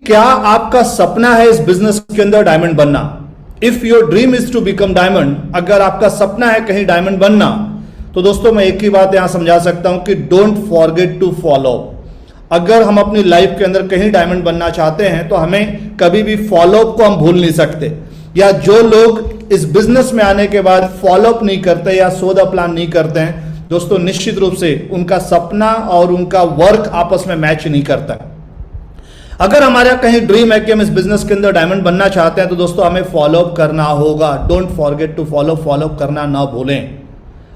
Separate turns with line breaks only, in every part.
क्या आपका सपना है इस बिजनेस के अंदर डायमंड बनना? If your dream is to become diamond, अगर आपका सपना है कहीं डायमंड बनना, तो दोस्तों मैं एक ही बात यहां समझा सकता हूं कि डोंट फॉरगेट टू फॉलो। अगर हम अपनी लाइफ के अंदर कहीं डायमंड बनना चाहते हैं तो हमें कभी भी फॉलोअप को हम भूल नहीं सकते। या जो लोग इस बिजनेस में आने के बाद फॉलोअप नहीं करते या सो द प्लान नहीं करते हैं, दोस्तों निश्चित रूप से उनका सपना और उनका वर्क आपस में मैच नहीं करता। अगर हमारा कहीं ड्रीम है कि हम इस बिजनेस के अंदर डायमंड बनना चाहते हैं तो दोस्तों हमें फॉलोअप करना होगा। Don't forget to follow, follow up करना ना भूलें।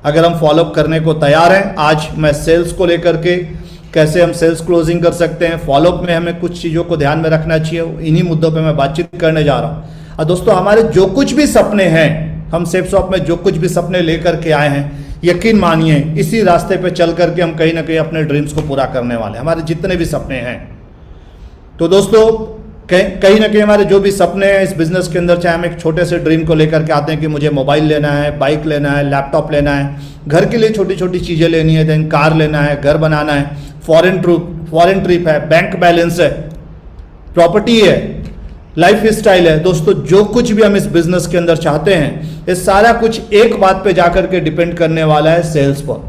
अगर हम फॉलोअप करने को तैयार हैं, आज मैं सेल्स को लेकर के कैसे हम सेल्स क्लोजिंग कर सकते हैं, फॉलोअप में हमें कुछ चीज़ों को ध्यान में रखना चाहिए, इन्हीं मुद्दों पे मैं बातचीत करने जा रहा हूँ। और दोस्तों हमारे जो कुछ भी सपने हैं, हम सेफ शॉप में जो कुछ भी सपने लेकर के आए हैं, यकीन मानिए इसी रास्ते पे चल करके हम कहीं ना कहीं अपने ड्रीम्स को पूरा करने वाले हैं। हमारे जितने भी सपने हैं, तो दोस्तों कहीं ना कहीं हमारे जो भी सपने हैं इस बिजनेस के अंदर, चाहे हम एक छोटे से ड्रीम को लेकर के आते हैं कि मुझे मोबाइल लेना है, बाइक लेना है, लैपटॉप लेना है, घर के लिए छोटी छोटी चीज़ें लेनी है, देन कार लेना है, घर बनाना है, फॉरेन ट्रिप है, बैंक बैलेंस है, प्रॉपर्टी है, लाइफ स्टाइल है। दोस्तों जो कुछ भी हम इस बिजनेस के अंदर चाहते हैं, ये सारा कुछ एक बात पे जाकर के डिपेंड करने वाला है, सेल्स पर।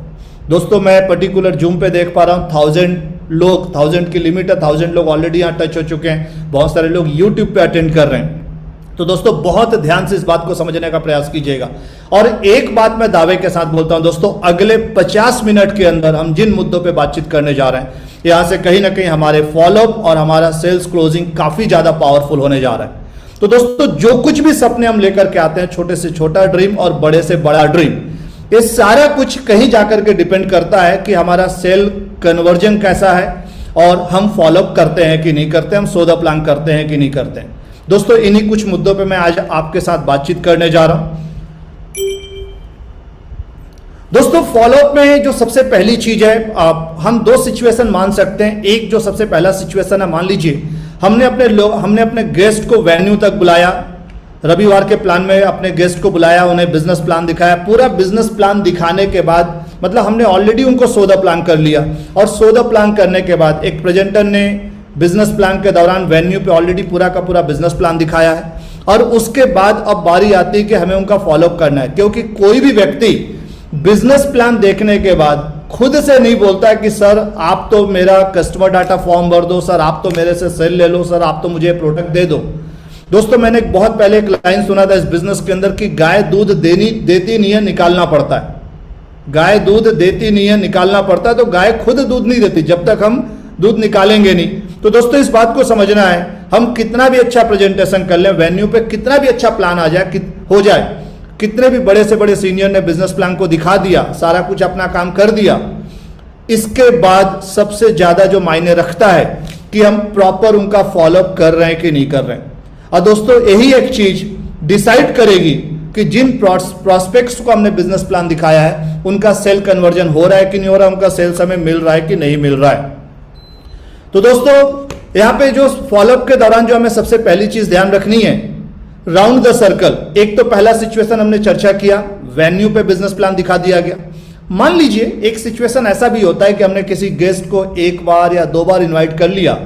दोस्तों मैं पर्टिकुलर जूम पे देख पा रहा हूँ 1000 लोग, 1000 की लिमिट है, 1000 लोग ऑलरेडी यहाँ टच हो चुके हैं। बहुत सारे लोग यूट्यूब पे अटेंड कर रहे हैं। तो दोस्तों बहुत ध्यान से इस बात को समझने का प्रयास कीजिएगा। और एक बात मैं दावे के साथ बोलता हूं दोस्तों, अगले 50 मिनट के अंदर हम जिन मुद्दों पे बातचीत करने जा रहे हैं, यहां से कहीं ना कहीं हमारे फॉलोअप और हमारा सेल्स क्लोजिंग काफी ज्यादा पावरफुल होने जा रहा है। तो दोस्तों जो कुछ भी सपने हम लेकर के आते हैं, छोटे से छोटा ड्रीम और बड़े से बड़ा ड्रीम, ये सारा कुछ कहीं जाकर के डिपेंड करता है कि हमारा सेल कन्वर्जन कैसा है और हम फॉलोअप करते हैं कि नहीं करते, हम सो द प्लान करते हैं कि नहीं करते हैं। दोस्तों इन्हीं कुछ मुद्दों पे मैं आज आपके साथ बातचीत करने जा रहा हूं। दोस्तों फॉलोअप में जो सबसे पहली चीज है, हम दो सिचुएशन मान सकते हैं। एक जो सबसे पहला सिचुएशन है, मान लीजिए हमने अपने गेस्ट को वेन्यू तक बुलाया, रविवार के प्लान में अपने गेस्ट को बुलाया, उन्हें बिजनेस प्लान दिखाया। पूरा बिजनेस प्लान दिखाने के बाद मतलब हमने ऑलरेडी उनको सो द प्लान कर लिया, और सो द प्लान करने के बाद एक प्रेजेंटर ने बिजनेस प्लान के दौरान वेन्यू पे ऑलरेडी पूरा का पूरा बिजनेस प्लान दिखाया है। और उसके बाद अब बारी आती है कि हमें उनका फॉलोअप करना है, क्योंकि कोई भी व्यक्ति बिजनेस प्लान देखने के बाद खुद से नहीं बोलता है कि सर आप तो मेरा कस्टमर डाटा फॉर्म भर दो, सर आप तो मेरे से सेल ले लो, सर आप तो मुझे प्रोडक्ट दे दो। दोस्तों मैंने एक बहुत पहले एक लाइन सुना था इस बिजनेस के अंदर कि गाय दूध देती नहीं है, निकालना पड़ता है। गाय दूध देती नहीं है, निकालना पड़ता है। तो गाय खुद दूध नहीं देती जब तक हम दूध निकालेंगे नहीं। तो दोस्तों इस बात को समझना है, हम कितना भी अच्छा प्रेजेंटेशन कर लें, वेन्यू पे कितना भी अच्छा प्लान हो जाए, कितने भी बड़े से बड़े सीनियर ने बिजनेस प्लान को दिखा दिया, सारा कुछ अपना काम कर दिया, इसके बाद सबसे ज्यादा जो मायने रखता है कि हम प्रॉपर उनका फॉलोअप कर रहे हैं कि नहीं कर रहे हैं। और दोस्तों यही एक चीज डिसाइड करेगी कि जिन प्रोस्पेक्ट्स को हमने बिजनेस प्लान दिखाया है उनका सेल कन्वर्जन हो रहा है कि नहीं हो रहा, उनका सेल्स हमें मिल रहा है कि नहीं मिल रहा है। तो दोस्तों यहां पे जो फॉलोअप के दौरान जो हमें सबसे पहली चीज ध्यान रखनी है, राउंड द सर्कल। एक तो पहला सिचुएशन हमने चर्चा किया, वेन्यू पे बिजनेस प्लान दिखा दिया गया। मान लीजिए एक सिचुएशन ऐसा भी होता है कि हमने किसी गेस्ट को एक बार या दो बार इन्वाइट कर लिया,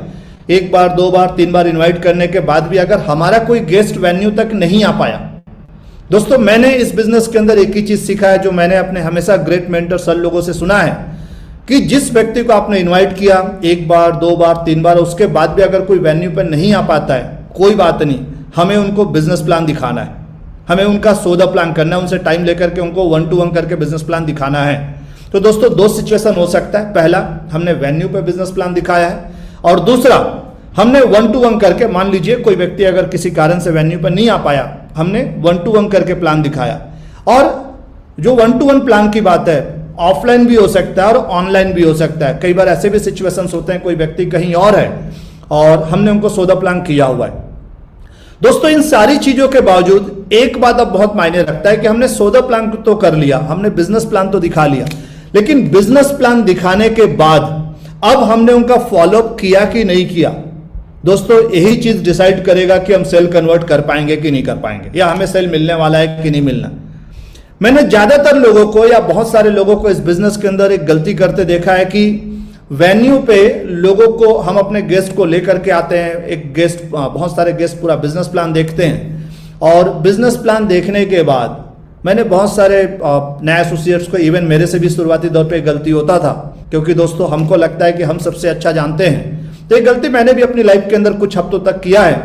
एक बार, दो बार, तीन बार इन्वाइट करने के बाद भी अगर हमारा कोई गेस्ट वेन्यू तक नहीं आ पाया। दोस्तों मैंने इस बिजनेस के अंदर एक ही चीज सीखा है, जो मैंने अपने हमेशा ग्रेट मेंटर सर लोगों से सुना है, कि जिस व्यक्ति को आपने इन्वाइट किया एक बार, दो बार, तीन बार, उसके बाद भी अगर कोई वेन्यू पर नहीं आ पाता है, कोई बात नहीं, हमें उनको बिजनेस प्लान दिखाना है, हमें उनका सो द प्लान करना है, उनसे टाइम लेकर के उनको 1 to 1 करके बिजनेस प्लान दिखाना है। तो दोस्तों दो सिचुएशन हो सकता है, पहला हमने वेन्यू पे बिजनेस प्लान दिखाया है, और दूसरा हमने 1 to 1 करके, मान लीजिए कोई व्यक्ति अगर किसी कारण से वेन्यू पर नहीं आ पाया, हमने 1 to 1 करके प्लान दिखाया। और जो 1 to 1 प्लान की बात है, ऑफलाइन भी हो सकता है और ऑनलाइन भी हो सकता है। कई बार ऐसे भी सिचुएशंस होते हैं, कोई व्यक्ति कहीं और है और हमने उनको सो द प्लान किया हुआ है। दोस्तों इन सारी चीजों के बावजूद एक बात अब बहुत मायने रखता है कि हमने सो द प्लान तो कर लिया, हमने बिजनेस प्लान तो दिखा लिया, लेकिन बिजनेस प्लान दिखाने के बाद अब हमने उनका फॉलोअप किया कि नहीं किया। दोस्तों यही चीज डिसाइड करेगा कि हम सेल कन्वर्ट कर पाएंगे कि नहीं कर पाएंगे, या हमें सेल मिलने वाला है कि नहीं मिलना। मैंने ज्यादातर लोगों को या बहुत सारे लोगों को इस बिजनेस के अंदर एक गलती करते देखा है कि वेन्यू पे लोगों को, हम अपने गेस्ट को लेकर के आते हैं, एक गेस्ट, बहुत सारे गेस्ट पूरा बिजनेस प्लान देखते हैं, और बिजनेस प्लान देखने के बाद मैंने बहुत सारे नए एसोसिएट्स को, इवन मेरे से भी शुरुआती दौर पे गलती होता था, क्योंकि दोस्तों हमको लगता है कि हम सबसे अच्छा जानते हैं। तो ये गलती मैंने भी अपनी लाइफ के अंदर कुछ हफ्तों तक किया है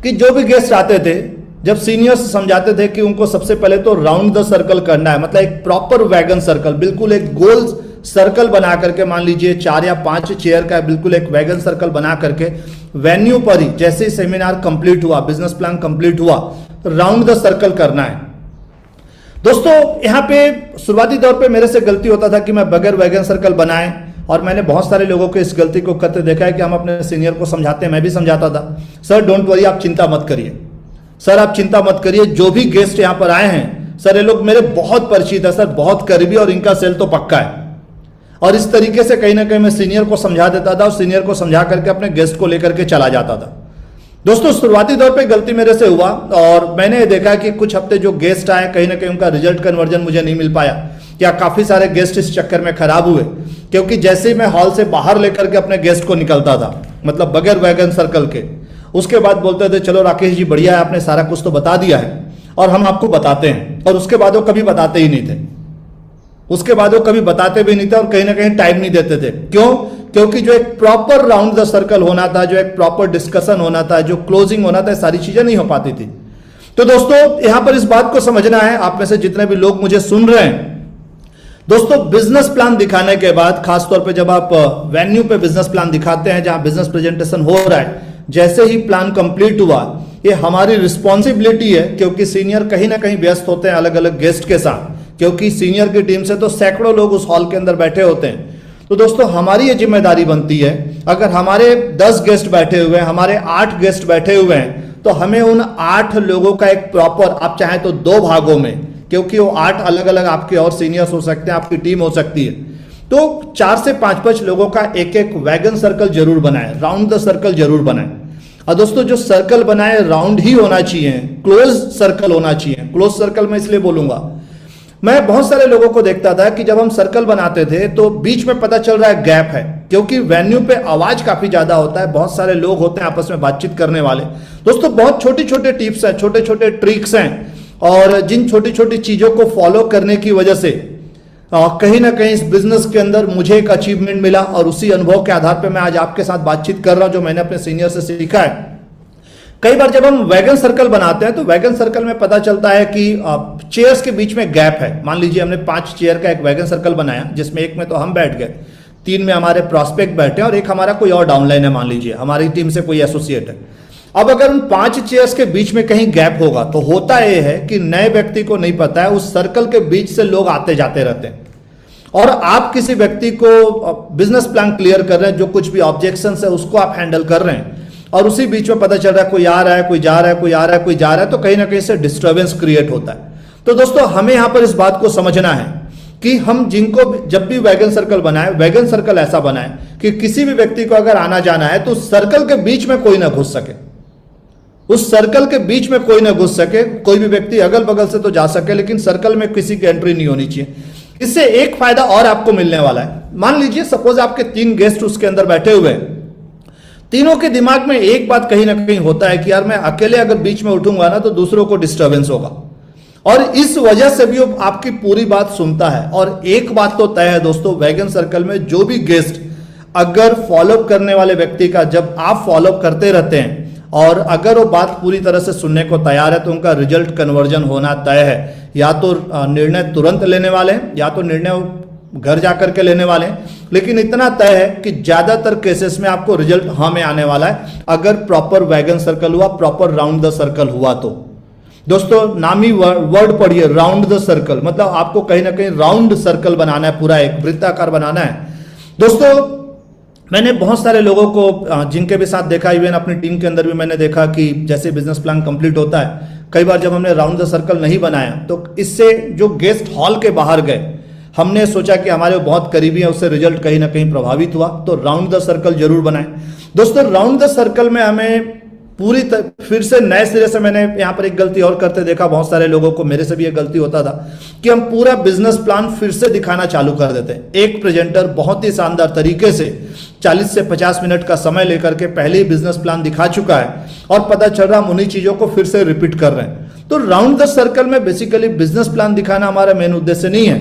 कि जो भी गेस्ट आते थे, जब सीनियर्स समझाते थे कि उनको सबसे पहले तो राउंड द सर्कल करना है, मतलब एक प्रॉपर वैगन सर्कल, बिल्कुल एक गोल सर्कल बना करके, मान लीजिए 4 या 5 चेयर का बिल्कुल एक वैगन सर्कल बना करके वेन्यू पर ही, जैसे ही सेमिनार कंप्लीट हुआ, बिजनेस प्लान कंप्लीट हुआ, राउंड द सर्कल करना है। दोस्तों यहाँ पे शुरुआती दौर पे मेरे से गलती होता था कि मैं बगैर वैगन सर्कल बनाए, और मैंने बहुत सारे लोगों को इस गलती को करते देखा है कि हम अपने सीनियर को समझाते हैं, मैं भी समझाता था, सर डोंट वरी, आप चिंता मत करिए, सर आप चिंता मत करिए, जो भी गेस्ट यहाँ पर आए हैं सर, ये लोग मेरे बहुत परिचित है सर, बहुत करीबी, और इनका सेल तो पक्का है। और इस तरीके से कहीं ना कहीं मैं सीनियर को समझा देता था, और सीनियर को समझा करके अपने गेस्ट को लेकर के चला जाता था। दोस्तों शुरुआती दौर पे गलती मेरे से हुआ, और मैंने देखा कि कुछ हफ्ते जो गेस्ट आए, कहीं ना कहीं उनका रिजल्ट कन्वर्जन मुझे नहीं मिल पाया, या काफी सारे गेस्ट इस चक्कर में खराब हुए, क्योंकि जैसे ही मैं हॉल से बाहर लेकर के अपने गेस्ट को निकलता था, मतलब बगैर वैगन सर्कल के, उसके बाद बोलते थे चलो राकेश जी बढ़िया है, आपने सारा कुछ तो बता दिया है और हम आपको बताते हैं, और उसके बाद वो कभी बताते ही नहीं थे, उसके बाद वो कभी बताते भी नहीं थे, और कहीं ना कहीं टाइम नहीं देते थे। क्यों? क्योंकि जो एक प्रॉपर राउंड द सर्कल होना था, जो एक प्रॉपर डिस्कशन होना था, जो क्लोजिंग होना था, सारी चीजें नहीं हो पाती थी। तो दोस्तों यहां पर इस बात को समझना है, आप में से जितने भी लोग मुझे सुन रहे हैं, दोस्तों बिजनेस प्लान दिखाने के बाद, खासतौर पे जब आप वेन्यू पे बिजनेस प्लान दिखाते हैं, जहां बिजनेस प्रेजेंटेशन हो रहा है, जैसे ही प्लान कंप्लीट हुआ, ये हमारी रिस्पॉन्सिबिलिटी है, क्योंकि सीनियर कहीं ना कहीं व्यस्त होते हैं अलग अलग गेस्ट के साथ, क्योंकि सीनियर की टीम से तो सैकड़ों लोग उस हॉल के अंदर बैठे होते हैं। तो दोस्तों हमारी ये जिम्मेदारी बनती है, अगर हमारे 10 गेस्ट बैठे हुए हैं, हमारे 8 गेस्ट बैठे हुए हैं, तो हमें उन 8 लोगों का एक प्रॉपर, आप चाहें तो 2 भागों में, क्योंकि वो 8 अलग अलग आपके और सीनियर्स हो सकते हैं, आपकी टीम हो सकती है, तो 4 से 5 लोगों का एक एक वैगन सर्कल जरूर बनाए, राउंड द सर्कल जरूर बनाए। और दोस्तों जो सर्कल बनाए राउंड ही होना चाहिए, क्लोज सर्कल होना चाहिए। क्लोज सर्कल मैं इसलिए बोलूंगा, मैं बहुत सारे लोगों को देखता था कि जब हम सर्कल बनाते थे तो बीच में पता चल रहा है गैप है, क्योंकि वेन्यू पे आवाज काफी ज्यादा होता है, बहुत सारे लोग होते हैं आपस में बातचीत करने वाले। दोस्तों बहुत छोटी छोटे टिप्स हैं, छोटे छोटे ट्रिक्स हैं, और जिन छोटी छोटी चीजों को फॉलो करने की वजह से कहीं ना कहीं इस बिजनेस के अंदर मुझे एक अचीवमेंट मिला, और उसी अनुभव के आधार पर मैं आज आपके साथ बातचीत कर रहा हूं, जो मैंने अपने सीनियर से सीखा है। कई बार जब हम वैगन सर्कल बनाते हैं तो वैगन सर्कल में पता चलता है कि चेयर्स के बीच में गैप है। मान लीजिए हमने 5 चेयर का एक वैगन सर्कल बनाया, जिसमें एक में तो हम बैठ गए, 3 में हमारे प्रॉस्पेक्ट बैठे, और एक हमारा कोई और डाउनलाइन है, मान लीजिए हमारी टीम से कोई एसोसिएट है। अब अगर उन 5 चेयर्स के बीच में कहीं गैप होगा, तो होता यह है कि नए व्यक्ति को नहीं पता है, उस सर्कल के बीच से लोग आते जाते रहते हैं, और आप किसी व्यक्ति को बिजनेस प्लान क्लियर कर रहे हैं, जो कुछ भी ऑब्जेक्शन है उसको आप हैंडल कर रहे हैं, और उसी बीच में पता चल रहा है कोई आ रहा है, कोई जा रहा है, कोई आ रहा है, कोई जा रहा है, तो कहीं ना कहीं से डिस्टर्बेंस क्रिएट होता है। तो दोस्तों हमें यहां पर इस बात को समझना है कि हम जिनको जब भी वैगन सर्कल बनाए, वैगन सर्कल ऐसा बनाए कि किसी भी व्यक्ति को अगर आना जाना है तो सर्कल के बीच में कोई ना घुस सके, उस सर्कल के बीच में कोई ना घुस सके। कोई भी व्यक्ति अगल बगल से तो जा सके, लेकिन सर्कल में किसी की एंट्री नहीं होनी चाहिए। इससे एक फायदा और आपको मिलने वाला है। मान लीजिए सपोज आपके 3 गेस्ट उसके अंदर बैठे हुए हैं, तीनों के दिमाग में एक बात कहीं ना कहीं होता है कि यार मैं अकेले अगर बीच में उठूंगा ना तो दूसरों को डिस्टर्बेंस होगा, और इस वजह से भी वो आपकी पूरी बात सुनता है। और एक बात तो तय है दोस्तों, वैगन सर्कल में जो भी गेस्ट अगर फॉलोअप करने वाले व्यक्ति का, जब आप फॉलोअप करते रहते हैं और अगर वो बात पूरी तरह से सुनने को तैयार है, तो उनका रिजल्ट कन्वर्जन होना तय है। या तो निर्णय तुरंत लेने वाले हैं, या तो निर्णय घर जाकर के लेने वाले हैं, लेकिन इतना तय है कि ज्यादातर केसेस में आपको रिजल्ट हाँ में आने वाला है, अगर प्रॉपर वैगन सर्कल हुआ, प्रॉपर राउंड द सर्कल हुआ। तो दोस्तों नामी वर्ड पढ़िए, राउंड द सर्कल, मतलब आपको कहीं ना कहीं राउंड सर्कल बनाना है, पूरा एक वृत्ताकार बनाना है। दोस्तों मैंने बहुत सारे लोगों को जिनके भी साथ देखा, इवन अपनी टीम के अंदर भी मैंने देखा कि जैसे बिजनेस प्लान कंप्लीट होता है, कई बार जब हमने राउंड द सर्कल नहीं बनाया तो इससे जो गेस्ट हॉल के बाहर गए, हमने सोचा कि हमारे बहुत करीबी है, उससे रिजल्ट कहीं ना कहीं प्रभावित हुआ। तो राउंड द सर्कल जरूर बनाएं। दोस्तों राउंड द सर्कल में हमें फिर से नए सिरे से मैंने यहाँ पर एक गलती और करते देखा बहुत सारे लोगों को, मेरे से भी ये गलती होता था कि हम पूरा बिजनेस प्लान फिर से दिखाना चालू कर देते हैं। एक प्रेजेंटर बहुत ही शानदार तरीके से 40 से 50 मिनट का समय लेकर के पहले ही बिजनेस प्लान दिखा चुका है और पता चल रहा हम उन्हीं चीजों को फिर से रिपीट कर रहे हैं। तो राउंड द सर्कल में बेसिकली बिजनेस प्लान दिखाना हमारा मेन उद्देश्य नहीं है।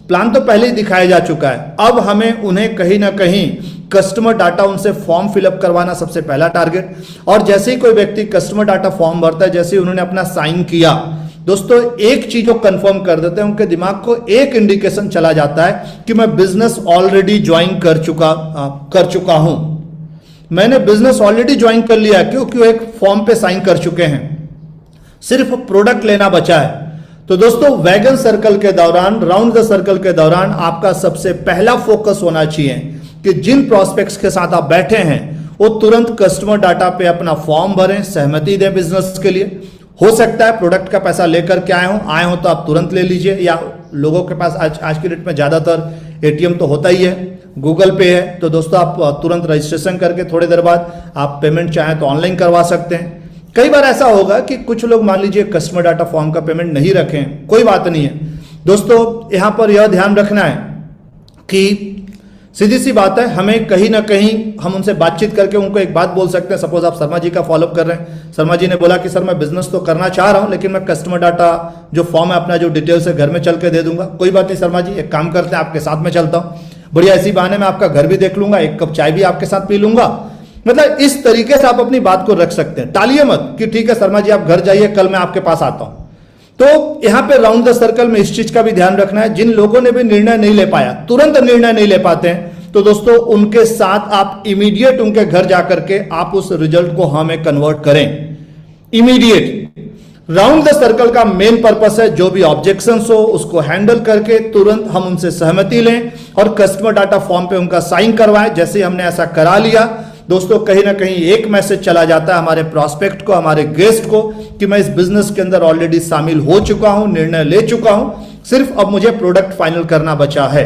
प्लान तो पहले ही दिखाया जा चुका है, अब हमें उन्हें कहीं ना कहीं कस्टमर डाटा उनसे फॉर्म फिलअप करवाना सबसे पहला टारगेट। और जैसे ही कोई व्यक्ति कस्टमर डाटा फॉर्म भरता है, जैसे ही उन्होंने अपना साइन किया, दोस्तों एक चीज को कंफर्म कर देते हैं, उनके दिमाग को एक इंडिकेशन चला जाता है कि मैं बिजनेस ऑलरेडी ज्वाइन कर चुका हूं। मैंने बिजनेस ऑलरेडी ज्वाइन कर लिया है, क्योंकि वो एक फॉर्म पे साइन कर चुके हैं, सिर्फ प्रोडक्ट लेना बचा है। तो दोस्तों वैगन सर्कल के दौरान, राउंड द सर्कल के दौरान आपका सबसे पहला फोकस होना चाहिए कि जिन प्रोस्पेक्ट्स के साथ आप बैठे हैं वो तुरंत कस्टमर डाटा पे अपना फॉर्म भरें, सहमति दें बिजनेस के लिए। हो सकता है प्रोडक्ट का पैसा लेकर के आए हो तो आप तुरंत ले लीजिए, या लोगों के पास आज की डेट में ज्यादातर एटीएम तो होता ही है, गूगल पे है, तो दोस्तों आप तुरंत रजिस्ट्रेशन करके थोड़ी देर बाद आप पेमेंट चाहें तो ऑनलाइन करवा सकते हैं। कई बार ऐसा होगा कि कुछ लोग मान लीजिए कस्टमर डाटा फॉर्म का पेमेंट नहीं रखें, कोई बात नहीं है दोस्तों। यहां पर यह ध्यान रखना है कि सीधी सी बात है, हमें कहीं ना कहीं हम उनसे बातचीत करके उनको एक बात बोल सकते हैं। सपोज आप शर्मा जी का फॉलोअप कर रहे हैं, शर्मा जी ने बोला कि सर मैं बिजनेस तो करना चाह रहा हूं, लेकिन मैं कस्टमर डाटा जो फॉर्म है अपना जो डिटेल्स है घर में चल के दे दूंगा। कोई बात नहीं शर्मा जी, एक काम करते हैं आपके साथ में चलता हूं, बढ़िया इसी बहाने मैं आपका घर भी देख लूंगा, एक कप चाय भी आपके साथ पी लूंगा। मतलब इस तरीके से आप अपनी बात को रख सकते हैं, टालिए मत कि ठीक है शर्मा जी आप घर जाइए, कल मैं आपके पास आता हूं। तो यहां पे राउंड द सर्कल में इस चीज का भी ध्यान रखना है, जिन लोगों ने भी निर्णय नहीं ले पाया, तुरंत निर्णय नहीं ले पाते हैं, तो दोस्तों उनके साथ आप इमीडिएट उनके घर जाकर के आप उस रिजल्ट को हमें कन्वर्ट करें इमीडिएट। राउंड द सर्कल का मेन पर्पस है जो भी ऑब्जेक्शंस हो उसको हैंडल करके तुरंत हम उनसे सहमति लें और कस्टमर डाटा फॉर्म पे उनका साइन करवाएं। जैसे हमने ऐसा करा लिया दोस्तों, कहीं ना कहीं एक मैसेज चला जाता है हमारे प्रोस्पेक्ट को, हमारे गेस्ट को, कि मैं इस बिजनेस के अंदर ऑलरेडी शामिल हो चुका हूं, निर्णय ले चुका हूं, सिर्फ अब मुझे प्रोडक्ट फाइनल करना बचा है।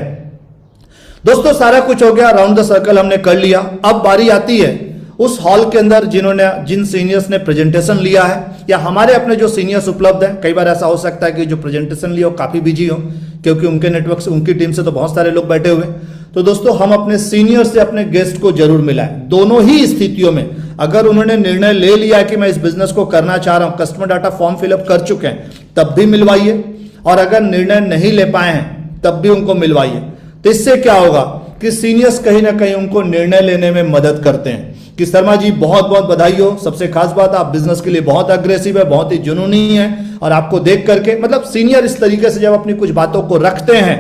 दोस्तों सारा कुछ हो गया, राउंड द सर्कल हमने कर लिया। अब बारी आती है उस हॉल के अंदर जिन सीनियर्स ने प्रेजेंटेशन लिया है, या हमारे अपने जो सीनियर्स उपलब्ध हैं। कई बार ऐसा हो सकता है कि जो प्रेजेंटेशन लिया हो काफी बिजी हो, क्योंकि उनके नेटवर्क से, उनकी टीम से तो बहुत सारे लोग बैठे हुए। तो दोस्तों हम अपने सीनियर से अपने गेस्ट को जरूर मिलाएं। दोनों ही स्थितियों में अगर उन्होंने निर्णय ले लिया कि मैं इस बिजनेस को करना चाह रहा हूं, कस्टमर डाटा फॉर्म फिलअप कर चुके हैं, तब भी मिलवाइए, और अगर निर्णय नहीं ले पाए हैं तब भी उनको मिलवाइए। तो इससे क्या होगा कि सीनियर्स कहीं ना कहीं उनको निर्णय लेने में मदद करते हैं कि शर्मा जी बहुत बहुत बधाई हो, सबसे खास बात आप बिजनेस के लिए बहुत अग्रेसिव है, बहुत ही जुनूनी है, और आपको देख करके, मतलब सीनियर इस तरीके से जब अपनी कुछ बातों को रखते हैं,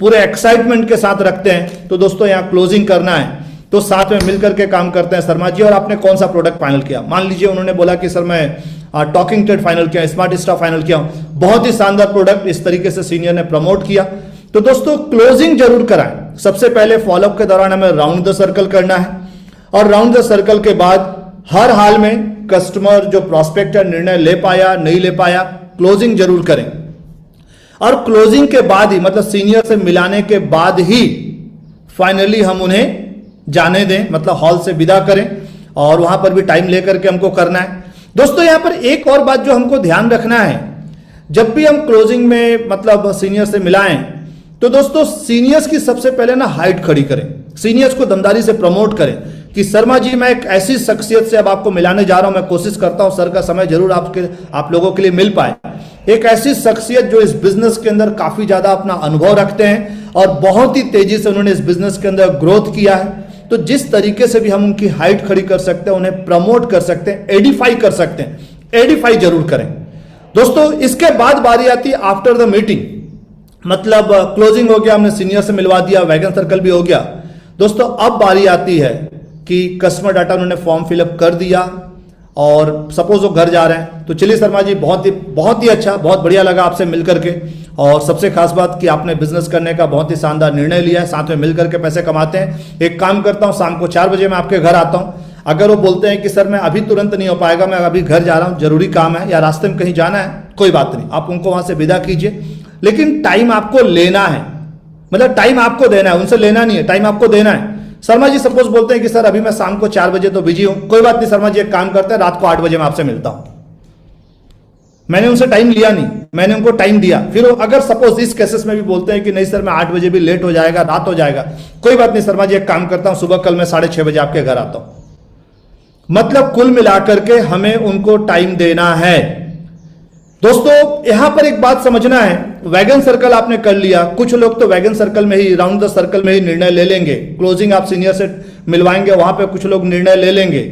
पूरे एक्साइटमेंट के साथ रखते हैं, तो दोस्तों यहाँ क्लोजिंग करना है तो साथ में मिलकर के काम करते हैं। शर्मा जी और आपने कौन सा प्रोडक्ट फाइनल किया? मान लीजिए उन्होंने बोला कि सर मैं टॉकिंग ट्रेड फाइनल किया, स्मार्ट स्टाफ फाइनल किया, बहुत ही शानदार प्रोडक्ट, इस तरीके से सीनियर ने प्रमोट किया। तो दोस्तों क्लोजिंग जरूर कराएं। सबसे पहले फॉलोअप के दौरान हमें राउंड द सर्कल करना है, और राउंड द सर्कल के बाद हर हाल में कस्टमर जो प्रोस्पेक्ट है निर्णय ले पाया नहीं ले पाया, क्लोजिंग जरूर करें। और क्लोजिंग के बाद ही, मतलब सीनियर से मिलाने के बाद ही फाइनली हम उन्हें जाने दें, मतलब हॉल से विदा करें, और वहां पर भी टाइम लेकर के हमको करना है। दोस्तों यहां पर एक और बात जो हमको ध्यान रखना है, जब भी हम क्लोजिंग में मतलब सीनियर से मिलाएं, तो दोस्तों सीनियर्स की सबसे पहले ना हाइट खड़ी करें, सीनियर्स को दमदारी से प्रमोट करें कि शर्मा जी मैं एक ऐसी शख्सियत से अब आपको मिलाने जा रहा हूं, मैं कोशिश करता हूं सर का समय जरूर आप लोगों के लिए मिल पाए। एक ऐसी शख्सियत जो इस बिजनेस के अंदर काफी ज्यादा अपना अनुभव रखते हैं और बहुत ही तेजी से उन्होंने इस बिजनेस के अंदर ग्रोथ किया है। तो जिस तरीके से भी हम उनकी हाइट खड़ी कर सकते हैं, उन्हें प्रमोट कर सकते हैं, एडिफाई कर सकते हैं, एडिफाई जरूर करें। दोस्तों इसके बाद बारी आती है आफ्टर द मीटिंग, मतलब क्लोजिंग हो गया, हमने सीनियर से मिलवा दिया, वैगन सर्कल भी हो गया। दोस्तों अब बारी आती है कि कस्टमर डाटा उन्होंने फॉर्म फिलअप कर दिया और सपोज वो घर जा रहे हैं, तो चलिए शर्मा जी बहुत ही अच्छा, बहुत बढ़िया लगा आपसे मिलकर के, और सबसे खास बात कि आपने बिजनेस करने का बहुत ही शानदार निर्णय लिया है, साथ में मिलकर के पैसे कमाते हैं। एक काम करता हूं, शाम को 4 बजे मैं आपके घर आता हूं। अगर वो बोलते हैं कि सर मैं अभी तुरंत नहीं हो पाएगा, मैं अभी घर जा रहा हूं, जरूरी काम है, या रास्ते में कहीं जाना है, कोई बात नहीं, आप उनको वहां से विदा कीजिए, लेकिन टाइम आपको लेना है, मतलब टाइम आपको देना है, उनसे लेना नहीं है, टाइम आपको देना है। शर्मा जी सपोज बोलते हैं कि सर अभी मैं शाम को 4 बजे तो बिजी हूं, कोई बात नहीं शर्मा जी, एक काम करते हैं रात को 8 बजे मैं आपसे मिलता हूं। मैंने उनसे टाइम लिया नहीं, मैंने उनको टाइम दिया। फिर अगर सपोज इस केसेस में भी बोलते हैं कि नहीं सर मैं 8 बजे भी लेट हो जाएगा, रात हो जाएगा, कोई बात नहीं शर्मा जी, एक काम करता हूं सुबह कल मैं 6:30 बजे आपके घर आता हूं। मतलब कुल मिलाकर के हमें उनको टाइम देना है। दोस्तों यहां पर एक बात समझना है, वैगन सर्कल आपने कर लिया, कुछ लोग तो वैगन सर्कल में ही, राउंड द सर्कल में ही निर्णय ले लेंगे, क्लोजिंग आप सीनियर से मिलवाएंगे वहां पे कुछ लोग निर्णय ले लेंगे।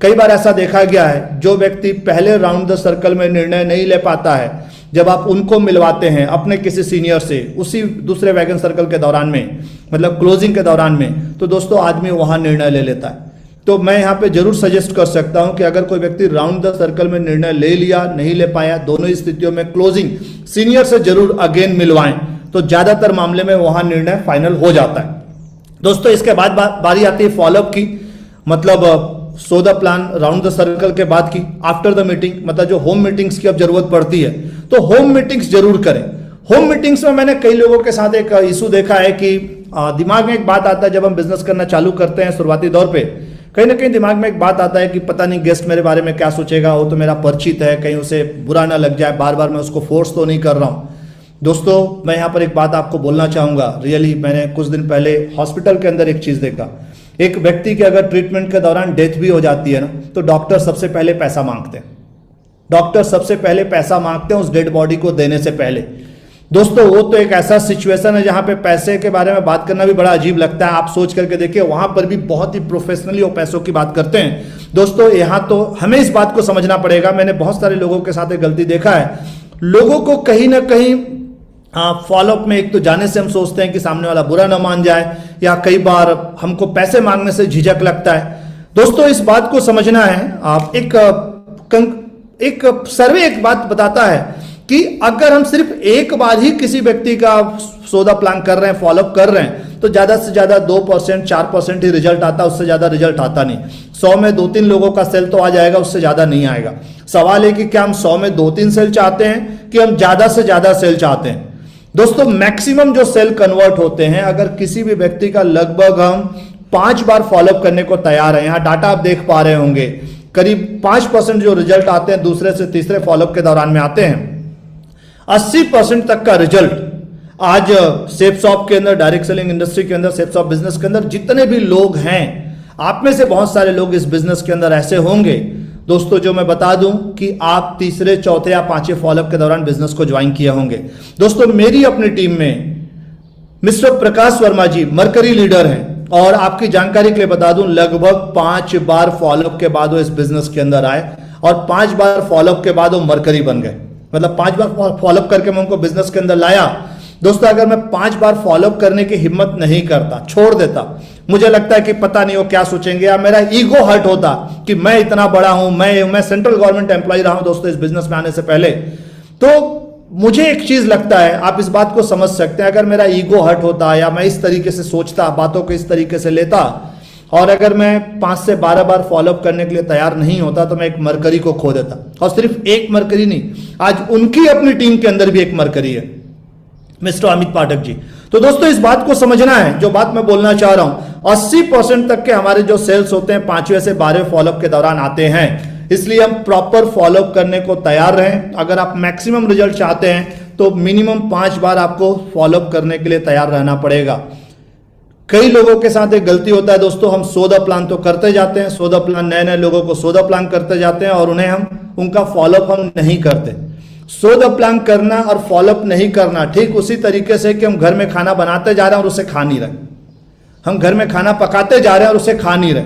कई बार ऐसा देखा गया है, जो व्यक्ति पहले राउंड द सर्कल में निर्णय नहीं ले पाता है, जब आप उनको मिलवाते हैं अपने किसी सीनियर से उसी दूसरे वैगन सर्कल के दौरान में, मतलब क्लोजिंग के दौरान में, तो दोस्तों आदमी वहां निर्णय ले लेता है। तो मैं यहां पे जरूर सजेस्ट कर सकता हूं कि अगर कोई व्यक्ति राउंड द सर्कल में निर्णय ले लिया, नहीं ले पाया, दोनों ही स्थितियों में क्लोजिंग सीनियर से जरूर अगेन मिलवाएं, तो ज्यादातर मामले में वहां निर्णय फाइनल हो जाता है। दोस्तों इसके बाद बारी आती है फॉलोअप की, मतलब so the plan round the circle के बाद की, आफ्टर द मीटिंग, मतलब जो होम मीटिंग्स की अब जरूरत पड़ती है तो होम मीटिंग्स जरूर करें। होम मीटिंग्स में मैंने कई लोगों के साथ एक इशू देखा है कि दिमाग में एक बात आता है, जब हम बिजनेस करना चालू करते हैं शुरुआती दौर पे, कहीं ना कहीं दिमाग में एक बात आता है कि पता नहीं गेस्ट मेरे बारे में क्या सोचेगा, वो तो मेरा परिचित है, कहीं उसे बुरा ना लग जाए, बार बार मैं उसको फोर्स तो नहीं कर रहा हूं। दोस्तों मैं यहां पर एक बात आपको बोलना चाहूंगा, रियली मैंने कुछ दिन पहले हॉस्पिटल के अंदर एक चीज देखा, एक व्यक्ति की अगर ट्रीटमेंट के दौरान डेथ भी हो जाती है ना, तो डॉक्टर सबसे पहले पैसा मांगते हैं, डॉक्टर सबसे पहले पैसा मांगते हैं उस डेड बॉडी को देने से पहले। दोस्तों वो तो एक ऐसा सिचुएशन है जहां पे पैसे के बारे में बात करना भी बड़ा अजीब लगता है। आप सोच करके देखिए, वहां पर भी बहुत ही प्रोफेशनली वो पैसों की बात करते हैं। दोस्तों यहां तो हमें इस बात को समझना पड़ेगा, मैंने बहुत सारे लोगों के साथ एक गलती देखा है, लोगों को कहीं ना कहीं फॉलोअप में एक तो जाने से हम सोचते हैं कि सामने वाला बुरा ना मान जाए, या कई बार हमको पैसे मांगने से झिझक लगता है। दोस्तों इस बात को समझना है, आप एक सर्वे एक बात बताता है कि अगर हम सिर्फ एक बार ही किसी व्यक्ति का सौदा प्लान कर रहे हैं, फॉलोअप कर रहे हैं, तो ज्यादा से ज्यादा 2% 4% ही रिजल्ट आता है, उससे ज्यादा रिजल्ट आता नहीं। 100 में 2-3 लोगों का सेल तो आ जाएगा, उससे ज्यादा नहीं आएगा। सवाल है कि क्या हम 100 में 2-3 सेल चाहते हैं कि हम ज्यादा से ज्यादा सेल चाहते हैं। दोस्तों मैक्सिमम जो सेल कन्वर्ट होते हैं, अगर किसी भी व्यक्ति का लगभग हम 5 बार फॉलोअप करने को तैयार है, यहां डाटा आप देख पा रहे होंगे, करीब 5% जो रिजल्ट आते हैं दूसरे से तीसरे फॉलोअप के दौरान में आते हैं। 80% तक का रिजल्ट आज सेफ शॉप के अंदर, डायरेक्ट सेलिंग इंडस्ट्री के अंदर, सेफ शॉप बिजनेस के अंदर जितने भी लोग हैं, आप में से बहुत सारे लोग इस बिजनेस के अंदर ऐसे होंगे दोस्तों, जो मैं बता दूं कि आप तीसरे, चौथे या 5वें फॉलोअप के दौरान बिजनेस को ज्वाइन किए होंगे। दोस्तों मेरी अपनी टीम में मिस्टर प्रकाश वर्मा जी मरकरी लीडर हैं, और आपकी जानकारी के लिए बता दूं लगभग 5 बार फॉलोअप के बाद वो इस बिजनेस के अंदर आए, और 5 बार फॉलोअप के बाद वो मरकरी बन गए। मतलब 5 बार फॉलोअप करके मैं उनको बिजनेस के अंदर लाया। दोस्तों अगर मैं 5 बार फॉलोअप करने की हिम्मत नहीं करता, छोड़ देता, मुझे लगता है कि पता नहीं वो क्या सोचेंगे, या मेरा ईगो हर्ट होता कि मैं इतना बड़ा हूं, मैं सेंट्रल गवर्नमेंट एम्प्लॉय रहा हूं दोस्तों इस बिजनेस में आने से पहले, तो मुझे एक चीज लगता है, आप इस बात को समझ सकते हैं, अगर मेरा ईगो हर्ट होता या मैं इस तरीके से सोचता, बातों को इस तरीके से लेता, और अगर मैं 5 से 12 बार फॉलोअप करने के लिए तैयार नहीं होता, तो मैं एक मरकरी को खो देता। और सिर्फ एक मरकरी नहीं, आज उनकी अपनी टीम के अंदर भी एक मरकरी है, मिस्टर अमित पाठक जी। तो दोस्तों इस बात को समझना है, जो बात मैं बोलना चाह रहा हूं, 80% तक के हमारे जो सेल्स होते हैं 5वें से 12वें फॉलोअप के दौरान आते हैं। इसलिए हम प्रॉपर फॉलोअप करने को तैयार रहें। अगर आप मैक्सिमम रिजल्ट चाहते हैं तो मिनिमम 5 बार आपको फॉलोअप करने के लिए तैयार रहना पड़ेगा। कई लोगों के साथ एक गलती होता है दोस्तों, हम सौदा प्लान तो करते जाते हैं, सौदा प्लान, नए नए लोगों को सौदा प्लान करते जाते हैं, और उन्हें हम उनका फॉलोअप हम नहीं करते। सौदा प्लान करना और फॉलोअप नहीं करना ठीक उसी तरीके से कि हम घर में खाना बनाते जा रहे हैं और उसे खा नहीं रहे, हम घर में खाना पकाते जा रहे हैं और उसे खा नहीं रहे,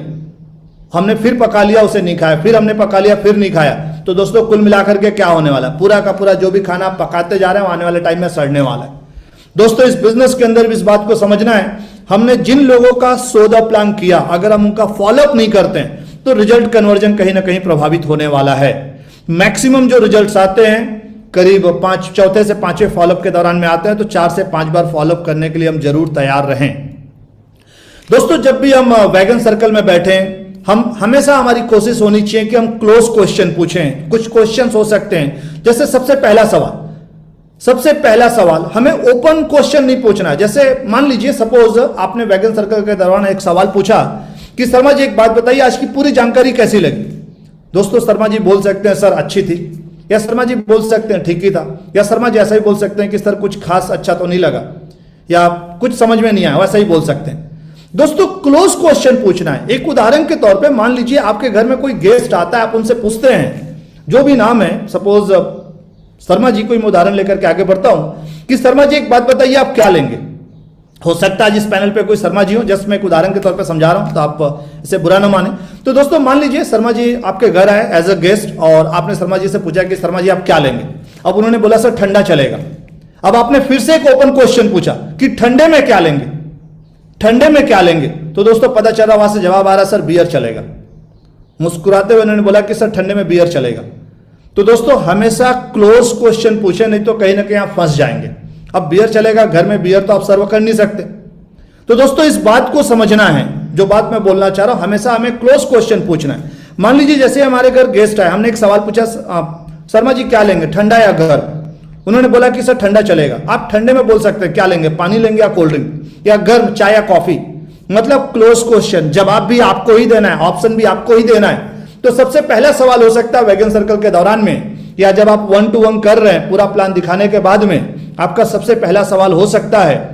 हमने फिर पका लिया उसे नहीं खाया, फिर हमने पका लिया फिर नहीं खाया, तो दोस्तों कुल मिलाकर के क्या होने वाला, पूरा का पूरा जो भी खाना पकाते जा रहे हैं आने वाले टाइम में सड़ने वाला है। दोस्तों इस बिजनेस के अंदर भी इस बात को समझना है, हमने जिन लोगों का सौदा प्लान किया, अगर हम उनका फॉलोअप नहीं करते हैं तो रिजल्ट कन्वर्जन कहीं ना कहीं प्रभावित होने वाला है। मैक्सिमम जो रिजल्ट्स आते हैं करीब 4 से 5वें फॉलोअप के दौरान में आते हैं, तो 4 से 5 बार फॉलोअप करने के लिए हम जरूर तैयार रहें। दोस्तों जब भी हम वैगन सर्कल में बैठे, हम हमेशा हमारी कोशिश होनी चाहिए कि हम क्लोज क्वेश्चन पूछें। कुछ क्वेश्चन हो सकते हैं, जैसे सबसे पहला सबसे पहला सवाल, हमें ओपन क्वेश्चन नहीं पूछना है। जैसे मान लीजिए सपोज आपने वैगन सर्कल के दौरान एक सवाल पूछा कि शर्मा जी एक बात बताइए, आज की पूरी जानकारी कैसी लगी। दोस्तों शर्मा जी बोल सकते हैं सर अच्छी थी, या शर्मा जी बोल सकते हैं ठीक ही था, या शर्मा जी ऐसा ही बोल सकते हैं कि सर कुछ खास अच्छा तो नहीं लगा, या कुछ समझ में नहीं आया, वैसा ही बोल सकते हैं। दोस्तों क्लोज क्वेश्चन पूछना है। एक उदाहरण के तौर पे मान लीजिए आपके घर में कोई गेस्ट आता है, आप उनसे पूछते हैं जो भी नाम है, सपोज शर्मा जी को मैं उदाहरण लेकर के आगे बढ़ता हूं कि शर्मा जी एक बात बताइए आप क्या लेंगे। हो सकता है जिस पैनल पे कोई शर्मा जी हो, जस्ट मैं एक उदाहरण के तौर पे समझा रहा हूं, तो आप इसे बुरा ना माने। तो दोस्तों मान लीजिए शर्मा जी आपके घर आए एज अ गेस्ट, और आपने शर्मा जी से पूछा कि शर्मा जी आप क्या लेंगे। अब उन्होंने बोला सर ठंडा चलेगा। अब आपने फिर से एक ओपन क्वेश्चन पूछा कि ठंडे में क्या लेंगे, ठंडे में क्या लेंगे। तो दोस्तों पता चल रहा वहां से जवाब आ रहा सर बियर चलेगा। मुस्कुराते हुए उन्होंने बोला कि सर ठंडे में बियर चलेगा। तो दोस्तों हमेशा क्लोज क्वेश्चन पूछे, नहीं तो कहीं ना कहीं आप फंस जाएंगे। अब बियर चलेगा, घर में बियर तो आप सर्व कर नहीं सकते। तो दोस्तों इस बात को समझना है, जो बात मैं बोलना चाह रहा हूं, हमेशा हमें क्लोज क्वेश्चन पूछना है। मान लीजिए जैसे हमारे घर गेस्ट आए, हमने एक सवाल पूछा शर्मा जी क्या लेंगे, ठंडा या घर। उन्होंने बोला कि सर ठंडा चलेगा। आप ठंडे में बोल सकते हैं क्या लेंगे, पानी लेंगे या कोल्ड ड्रिंक, या गर्म चाय या कॉफी। मतलब क्लोज क्वेश्चन, जवाब भी आपको ही देना है, ऑप्शन भी आपको ही देना है। तो सबसे पहला सवाल हो सकता है वैगन सर्कल के दौरान में, या जब आप 1 to 1 कर रहे हैं पूरा प्लान दिखाने के बाद में, आपका सबसे पहला सवाल हो सकता है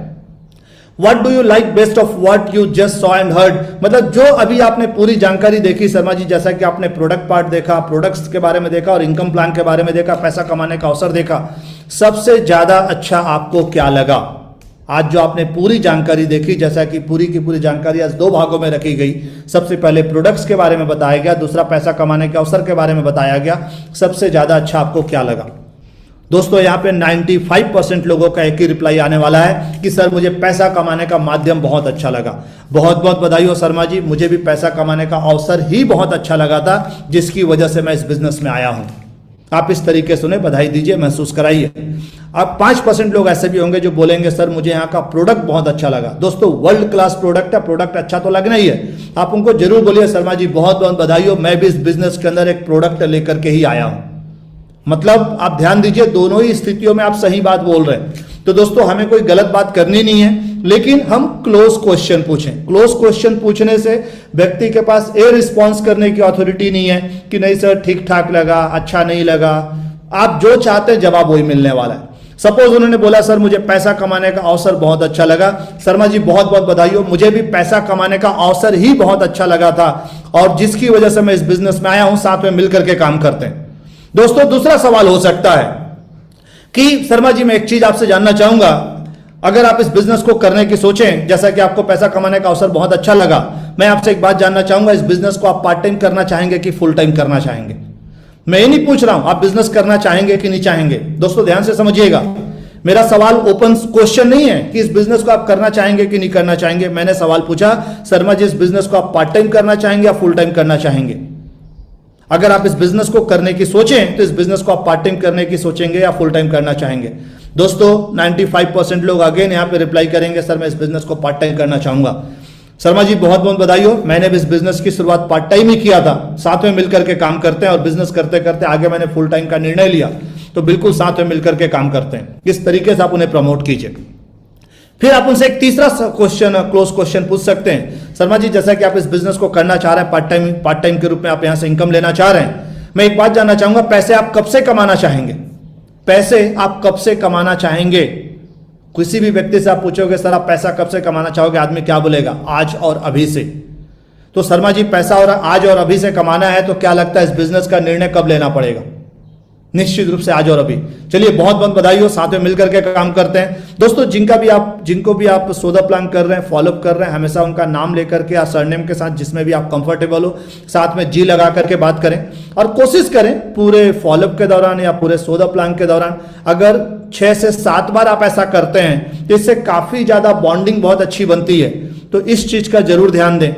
what do you like best of what you just saw and heard. मतलब जो अभी आपने पूरी जानकारी देखी शर्मा जी, जैसा कि आपने प्रोडक्ट पार्ट देखा, प्रोडक्ट्स के बारे में देखा और इनकम प्लान के बारे में देखा, पैसा कमाने का अवसर देखा, सबसे ज्यादा अच्छा आपको क्या लगा। आज जो आपने पूरी जानकारी देखी, जैसा कि पूरी की पूरी जानकारी आज 2 भागों में रखी गई। सबसे पहले प्रोडक्ट्स के बारे में बताया गया, दूसरा पैसा कमाने के अवसर के बारे में बताया गया। सबसे ज्यादा अच्छा आपको क्या लगा। दोस्तों यहाँ पे 95% लोगों का एक ही रिप्लाई आने वाला है कि सर मुझे पैसा कमाने का माध्यम बहुत अच्छा लगा। बहुत बहुत बधाई हो शर्मा जी, मुझे भी पैसा कमाने का अवसर ही बहुत अच्छा लगा था, जिसकी वजह से मैं इस बिजनेस में आया हूं। आप इस तरीके से उन्हें बधाई दीजिए, महसूस कराइए। अब 5% लोग ऐसे भी होंगे जो बोलेंगे सर मुझे यहाँ का प्रोडक्ट बहुत अच्छा लगा। दोस्तों वर्ल्ड क्लास प्रोडक्ट है, प्रोडक्ट अच्छा तो लगना ही है। आप उनको जरूर बोलिए शर्मा जी बहुत बहुत बधाई हो, मैं भी इस बिजनेस के अंदर एक प्रोडक्ट लेकर के ही आया हूं। मतलब आप ध्यान दीजिए, दोनों ही स्थितियों में आप सही बात बोल रहे हैं। तो दोस्तों हमें कोई गलत बात करनी नहीं है, लेकिन हम क्लोज क्वेश्चन पूछें। क्लोज क्वेश्चन पूछने से व्यक्ति के पास ए रिस्पॉन्स करने की अथॉरिटी नहीं है कि नहीं सर ठीक ठाक लगा, अच्छा नहीं लगा। आप जो चाहते हैं जवाब वही मिलने वाला है। सपोज उन्होंने बोला सर मुझे पैसा कमाने का अवसर बहुत अच्छा लगा, शर्मा जी बहुत बहुत बधाई हो, मुझे भी पैसा कमाने का अवसर ही बहुत अच्छा लगा था, और जिसकी वजह से मैं इस बिजनेस में आया हूं, साथ में मिलकर के काम करते हैं। दोस्तों दूसरा सवाल हो सकता है कि शर्मा जी मैं एक चीज आपसे जानना चाहूंगा, अगर आप इस बिजनेस को करने की सोचें, जैसा कि आपको पैसा कमाने का अवसर बहुत अच्छा लगा, मैं आपसे एक बात जानना चाहूंगा, इस बिजनेस को आप पार्ट टाइम करना चाहेंगे कि फुल टाइम करना चाहेंगे। मैं ये नहीं पूछ रहा हूं आप बिजनेस करना चाहेंगे कि नहीं चाहेंगे। दोस्तों ध्यान से समझिएगा, मेरा सवाल ओपन क्वेश्चन नहीं है कि इस बिजनेस को आप करना चाहेंगे कि नहीं करना चाहेंगे। मैंने सवाल पूछा शर्मा जी इस बिजनेस को आप पार्ट टाइम करना चाहेंगे या फुल टाइम करना चाहेंगे। अगर आप इस बिजनेस को करने की सोचें तो इस बिजनेस को आप पार्ट टाइम करने की सोचेंगे या फुल टाइम करना चाहेंगे। दोस्तों 95% लोग अगेन यहाँ पे रिप्लाई करेंगे सर मैं इस बिजनेस को पार्ट टाइम करना चाहूंगा। शर्मा जी बहुत बहुत बधाई हो, मैंने भी इस बिजनेस की शुरुआत पार्ट टाइम ही किया था, साथ में मिलकर के काम करते हैं और बिजनेस करते करते आगे मैंने फुल टाइम का निर्णय लिया, तो बिल्कुल साथ में मिलकर के काम करते हैं। इस तरीके से आप उन्हें प्रमोट कीजिए। फिर आप उनसे एक तीसरा क्वेश्चन क्लोज क्वेश्चन पूछ सकते हैं, शर्मा जी जैसा कि आप इस बिजनेस को करना चाह रहे हैं पार्ट टाइम के रूप में आप यहां से इनकम लेना चाह रहे हैं, मैं एक बात जानना चाहूंगा पैसे आप कब से कमाना चाहेंगे। पैसे आप कब से कमाना चाहेंगे। किसी भी व्यक्ति से आप पूछोगे सर आप पैसा कब से कमाना चाहोगे, आदमी क्या बोलेगा आज और अभी से। तो शर्मा जी पैसा और आज और अभी से कमाना है तो क्या लगता है इस बिजनेस का निर्णय कब लेना पड़ेगा। निश्चित रूप से आज और अभी। चलिए बहुत बहुत बधाई हो, साथ में मिलकर के काम करते हैं। दोस्तों जिनको भी आप सोदा प्लान कर रहे हैं, फॉलोअप कर रहे हैं, हमेशा उनका नाम लेकर के या सरनेम के साथ जिसमें भी आप कंफर्टेबल हो, साथ में जी लगा करके बात करें और कोशिश करें पूरे फॉलोअप के दौरान या पूरे सोदा प्लान के दौरान अगर 6 से 7 बार आप ऐसा करते हैं तो इससे काफी ज्यादा बॉन्डिंग बहुत अच्छी बनती है। तो इस चीज का जरूर ध्यान दें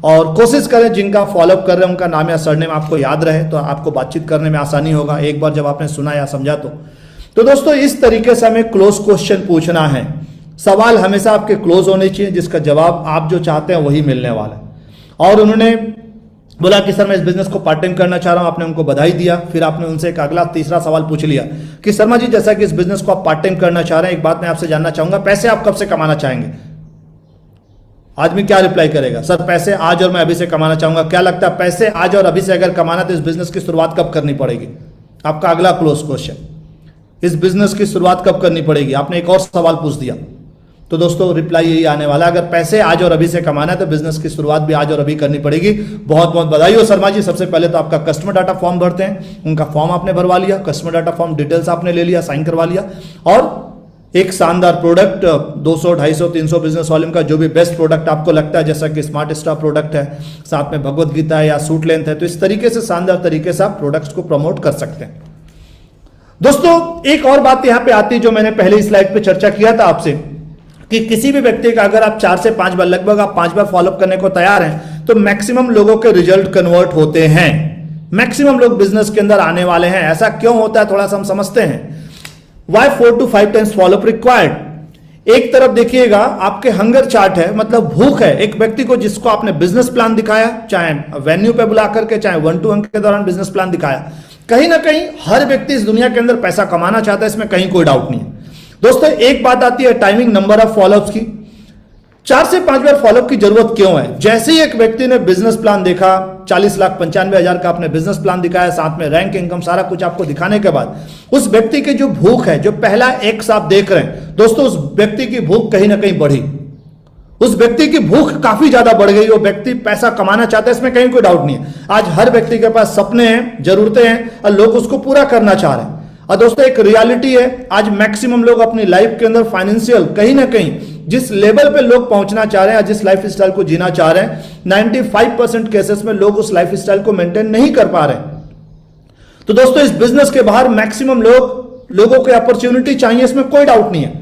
और कोशिश करें जिनका फॉलोअप कर रहे हैं उनका नाम या सरनेम आपको याद रहे, तो आपको बातचीत करने में आसानी होगा एक बार जब आपने सुना या समझा तो दोस्तों इस तरीके से हमें क्लोज क्वेश्चन पूछना है। सवाल हमेशा आपके क्लोज होने चाहिए जिसका जवाब आप जो चाहते हैं वही मिलने वाला है। और उन्होंने बोला कि सर मैं इस बिजनेस को पार्ट टाइम करना चाह रहा हूं। आपने उनको बधाई दिया। फिर आपने उनसे एक अगला तीसरा सवाल पूछ लिया कि शर्मा जी जैसा कि इस बिजनेस को आप पार्ट टाइम करना चाह रहे हैं, एक बात मैं आपसे जानना चाहूंगा, पैसे आप कब से कमाना चाहेंगे? आदमी क्या रिप्लाई करेगा? सर पैसे आज और मैं अभी से कमाना चाहूंगा। क्या लगता है पैसे आज और अभी से अगर कमाना तो इस बिजनेस की शुरुआत कब करनी पड़ेगी? आपका अगला क्लोज क्वेश्चन, इस बिजनेस की शुरुआत कब करनी पड़ेगी? आपने एक और सवाल पूछ दिया। तो दोस्तों रिप्लाई यही आने वाला, अगर पैसे आज और अभी से कमाना है तो बिजनेस की शुरुआत भी आज और अभी करनी पड़ेगी। बहुत बहुत बधाई हो शर्मा जी। सबसे पहले तो आपका कस्टमर डाटा फॉर्म भरते हैं, उनका फॉर्म आपने भरवा लिया, कस्टमर डाटा फॉर्म डिटेल्स आपने ले लिया, साइन करवा लिया, और एक शानदार प्रोडक्ट 200, 250, 300 बिजनेस वॉल्यूम का जो भी बेस्ट प्रोडक्ट आपको लगता है, जैसा कि स्मार्ट स्टार प्रोडक्ट है, साथ में भगवत गीता है या सूट लेंथ है, तो इस तरीके से शानदार तरीके से आप प्रोडक्ट्स को प्रमोट कर सकते हैं। दोस्तों एक और बात यहां पे आती है जो मैंने पहले स्लाइड पे चर्चा किया था आपसे, कि किसी भी व्यक्ति का अगर आप 4 से 5 बार, लगभग आप 5 बार फॉलोअप करने को तैयार हैं तो मैक्सिमम लोगों के रिजल्ट कन्वर्ट होते हैं, मैक्सिमम लोग बिजनेस के अंदर आने वाले हैं। ऐसा क्यों होता है थोड़ा सा हम समझते हैं। Why 4 to 5 times follow-up required? एक तरफ देखिएगा आपके हंगर चार्ट है, मतलब भूख है। एक व्यक्ति को जिसको आपने बिजनेस प्लान दिखाया, चाहे वेन्यू पे बुला करके, चाहे 1-to-1 के दौरान बिजनेस प्लान दिखाया, कहीं ना कहीं हर व्यक्ति इस दुनिया के अंदर पैसा कमाना चाहता है, इसमें कहीं कोई डाउट नहीं है। दोस्तों एक बात आती है टाइमिंग, नंबर ऑफ फॉलोअप्स की। 4 से 5 बार फॉलोअप की जरूरत क्यों है? जैसे ही एक व्यक्ति ने बिजनेस प्लान देखा, 40,95,000 का आपने बिजनेस प्लान दिखाया, साथ में रैंक, इनकम, सारा कुछ आपको दिखाने के बाद उस व्यक्ति की जो भूख है, जो पहला एक्स आप देख रहे हैं दोस्तों, उस व्यक्ति की भूख कहीं ना कहीं बढ़ी, उस व्यक्ति की भूख काफी ज्यादा बढ़ गई। वो व्यक्ति पैसा कमाना चाहता है, इसमें कहीं कोई डाउट नहीं है। आज हर व्यक्ति के पास सपने हैं, जरूरतें हैं, और लोग उसको पूरा करना चाह रहे हैं। और दोस्तों एक रियलिटी है, आज मैक्सिमम लोग अपनी लाइफ के अंदर फाइनेंशियल कहीं ना कहीं जिस लेवल पे लोग पहुंचना चाह रहे हैं, जिस लाइफ स्टाइल को जीना चाह रहे हैं, 95% केसेस में लोग उस लाइफ स्टाइल को मेंटेन नहीं कर पा रहे हैं। तो दोस्तों इस बिजनेस के बाहर मैक्सिमम लोगों को अपॉर्चुनिटी चाहिए, इसमें कोई डाउट नहीं है।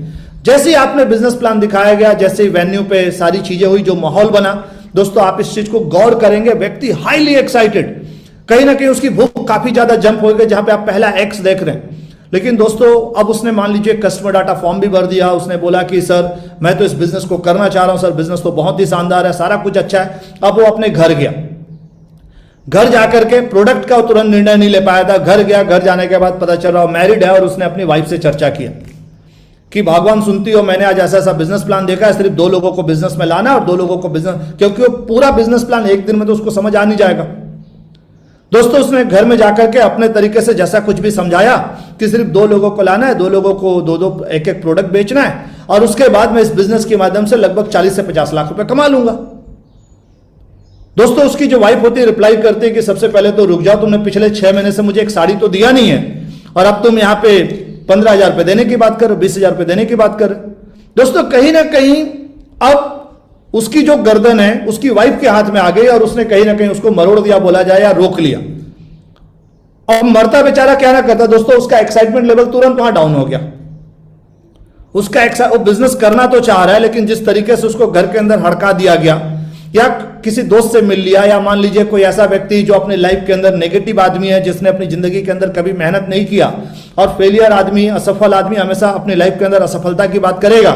जैसे ही आपने बिजनेस प्लान दिखाया गया, जैसे ही वेन्यू पे सारी चीजें हुई, जो माहौल बना, दोस्तों आप इस चीज को गौर करेंगे, व्यक्ति हाईली एक्साइटेड, कहीं ना कहीं उसकी भूख काफी ज्यादा जंप हो गई, जहां पे आप पहला एक्स देख रहे हैं। लेकिन दोस्तों अब उसने मान लीजिए कस्टमर डाटा फॉर्म भी भर दिया, उसने बोला कि सर मैं तो इस बिजनेस को करना चाह रहा हूं, सर बिजनेस तो बहुत ही शानदार है, सारा कुछ अच्छा है। अब वो अपने घर गया, घर जाकर के प्रोडक्ट का तुरंत निर्णय नहीं ले पाया था। घर गया, घर जाने के बाद पता चल रहा मैरिड है, और उसने अपनी वाइफ से चर्चा किया कि भगवान सुनती हो, मैंने आज ऐसा ऐसा बिजनेस प्लान देखा है, सिर्फ 2 लोगों को बिजनेस में लाना और 2 लोगों को बिजनेस, क्योंकि वो पूरा बिजनेस प्लान एक दिन में तो उसको समझ आ नहीं जाएगा। दोस्तों उसने घर में जाकर के अपने तरीके से जैसा कुछ भी समझाया कि सिर्फ 2 लोगों को लाना है, 2 लोगों को 2 एक प्रोडक्ट बेचना है, और उसके बाद मैं इस बिजनेस के माध्यम से लगभग 40 से 50 लाख रुपए कमा लूंगा। दोस्तों उसकी जो वाइफ होती है रिप्लाई करती है कि सबसे पहले तो रुक जाओ, तुमने पिछले 6 महीने से मुझे एक साड़ी तो दिया नहीं है, और अब तुम यहां पे 15,000 रुपए देने की बात कर, 20,000 रुपए देने की बात कर। दोस्तों कहीं ना कहीं अब उसकी जो गर्दन है उसकी वाइफ के हाथ में आ गई, और उसने कहीं ना कहीं उसको मरोड़ दिया, बोला जाए, या रोक लिया। और मरता बेचारा क्या ना करता दोस्तों, उसका एक्साइटमेंट लेवल तुरंत वहां डाउन हो गया। वो बिजनेस करना तो चाह रहा है, लेकिन जिस तरीके से उसको घर के अंदर हड़का दिया गया, या किसी दोस्त से मिल लिया, या मान लीजिए कोई ऐसा व्यक्ति जो अपनी लाइफ के अंदर नेगेटिव आदमी है, जिसने अपनी जिंदगी के अंदर कभी मेहनत नहीं किया, और फेलियर आदमी, असफल आदमी हमेशा अपनी लाइफ के अंदर असफलता की बात करेगा।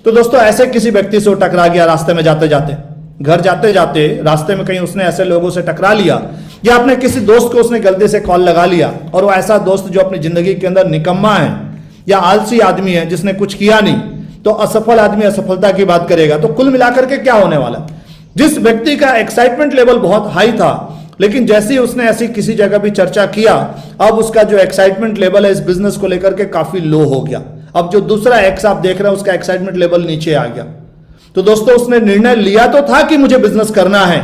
तो दोस्तों ऐसे किसी व्यक्ति से टकरा गया रास्ते में जाते जाते, घर जाते जाते रास्ते में कहीं उसने ऐसे लोगों से टकरा लिया, या अपने किसी दोस्त को उसने गलती से कॉल लगा लिया, और वो ऐसा दोस्त जो अपनी जिंदगी के अंदर निकम्मा है या आलसी आदमी है, जिसने कुछ किया नहीं, तो असफल आदमी असफलता की बात करेगा। तो कुल मिलाकर के क्या होने वाला, जिस व्यक्ति का एक्साइटमेंट लेवल बहुत हाई था, लेकिन जैसे ही उसने ऐसी किसी जगह भी चर्चा किया, अब उसका जो एक्साइटमेंट लेवल है इस बिजनेस को लेकर के काफी लो हो गया। अब जो दूसरा एक्स आप देख रहे हैं उसका एक्साइटमेंट लेवल नीचे आ गया। तो दोस्तों उसने निर्णय लिया तो था कि मुझे बिजनेस करना है,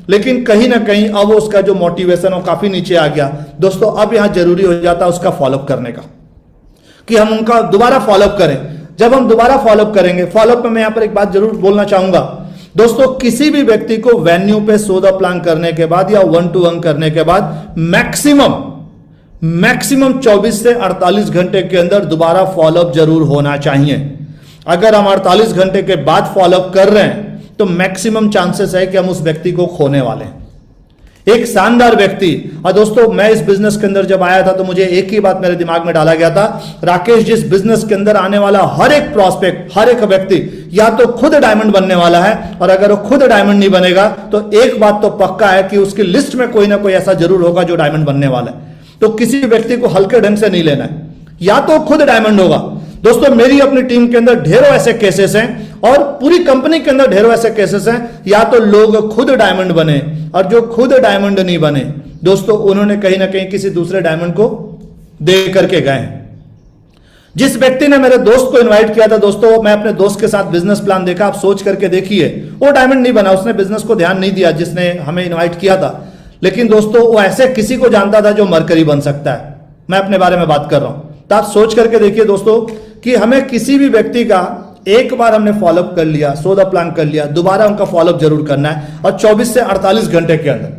लेकिन कहीं ना कहीं अब उसका जो मोटिवेशन वो काफी नीचे आ गया। दोस्तों अब यहां जरूरी हो जाता है उसका फॉलोअप करने का, कि हम उनका दोबारा फॉलोअप करें। जब हम दोबारा फॉलोअप करेंगे, फॉलोअप में मैं यहां पर एक बात जरूर बोलना चाहूंगा दोस्तों, किसी भी व्यक्ति को वेन्यू पे सौदा प्लान करने के बाद या 1-to-1 करने के बाद मैक्सिमम 24 से 48 घंटे के अंदर दोबारा फॉलोअप जरूर होना चाहिए। अगर हम 48 घंटे के बाद फॉलोअप कर रहे हैं तो मैक्सिमम चांसेस है कि हम उस व्यक्ति को खोने वाले हैं। एक शानदार व्यक्ति, और दोस्तों मैं इस बिजनेस के अंदर जब आया था तो मुझे एक ही बात मेरे दिमाग में डाला गया था, राकेश जिस बिजनेस के अंदर आने वाला हर एक प्रॉस्पेक्ट, हर एक व्यक्ति या तो खुद डायमंड बनने वाला है, और अगर वो खुद डायमंड नहीं बनेगा तो एक बात तो पक्का है कि उसकी लिस्ट में कोई ना कोई ऐसा जरूर होगा जो डायमंड बनने वाला है। तो किसी व्यक्ति को हल्के ढंग से नहीं लेना है, या तो खुद डायमंड होगा। दोस्तों मेरी अपनी टीम के अंदर ढेरों ऐसे केसेस हैं और पूरी कंपनी के अंदर ढेरों ऐसे केसेस हैं, या तो लोग खुद डायमंड बने, और जो खुद डायमंड नहीं बने दोस्तों उन्होंने कहीं ना कहीं किसी दूसरे डायमंड को दे करके गए। जिस व्यक्ति ने मेरे दोस्त को इनवाइट किया था दोस्तों, मैं अपने दोस्त के साथ बिजनेस प्लान देखा, आप सोच करके देखिए, वो डायमंड नहीं बना, उसने बिजनेस को ध्यान नहीं दिया जिसने हमें इनवाइट किया था। लेकिन दोस्तों वो ऐसे किसी को जानता था जो मरकरी बन सकता है, मैं अपने बारे में बात कर रहा हूं। तो आप सोच करके देखिए दोस्तों कि हमें किसी भी व्यक्ति का एक बार हमने फॉलोअप कर लिया, सौदा प्लान कर लिया, दोबारा उनका फॉलोअप जरूर करना है, और 24 से 48 घंटे के अंदर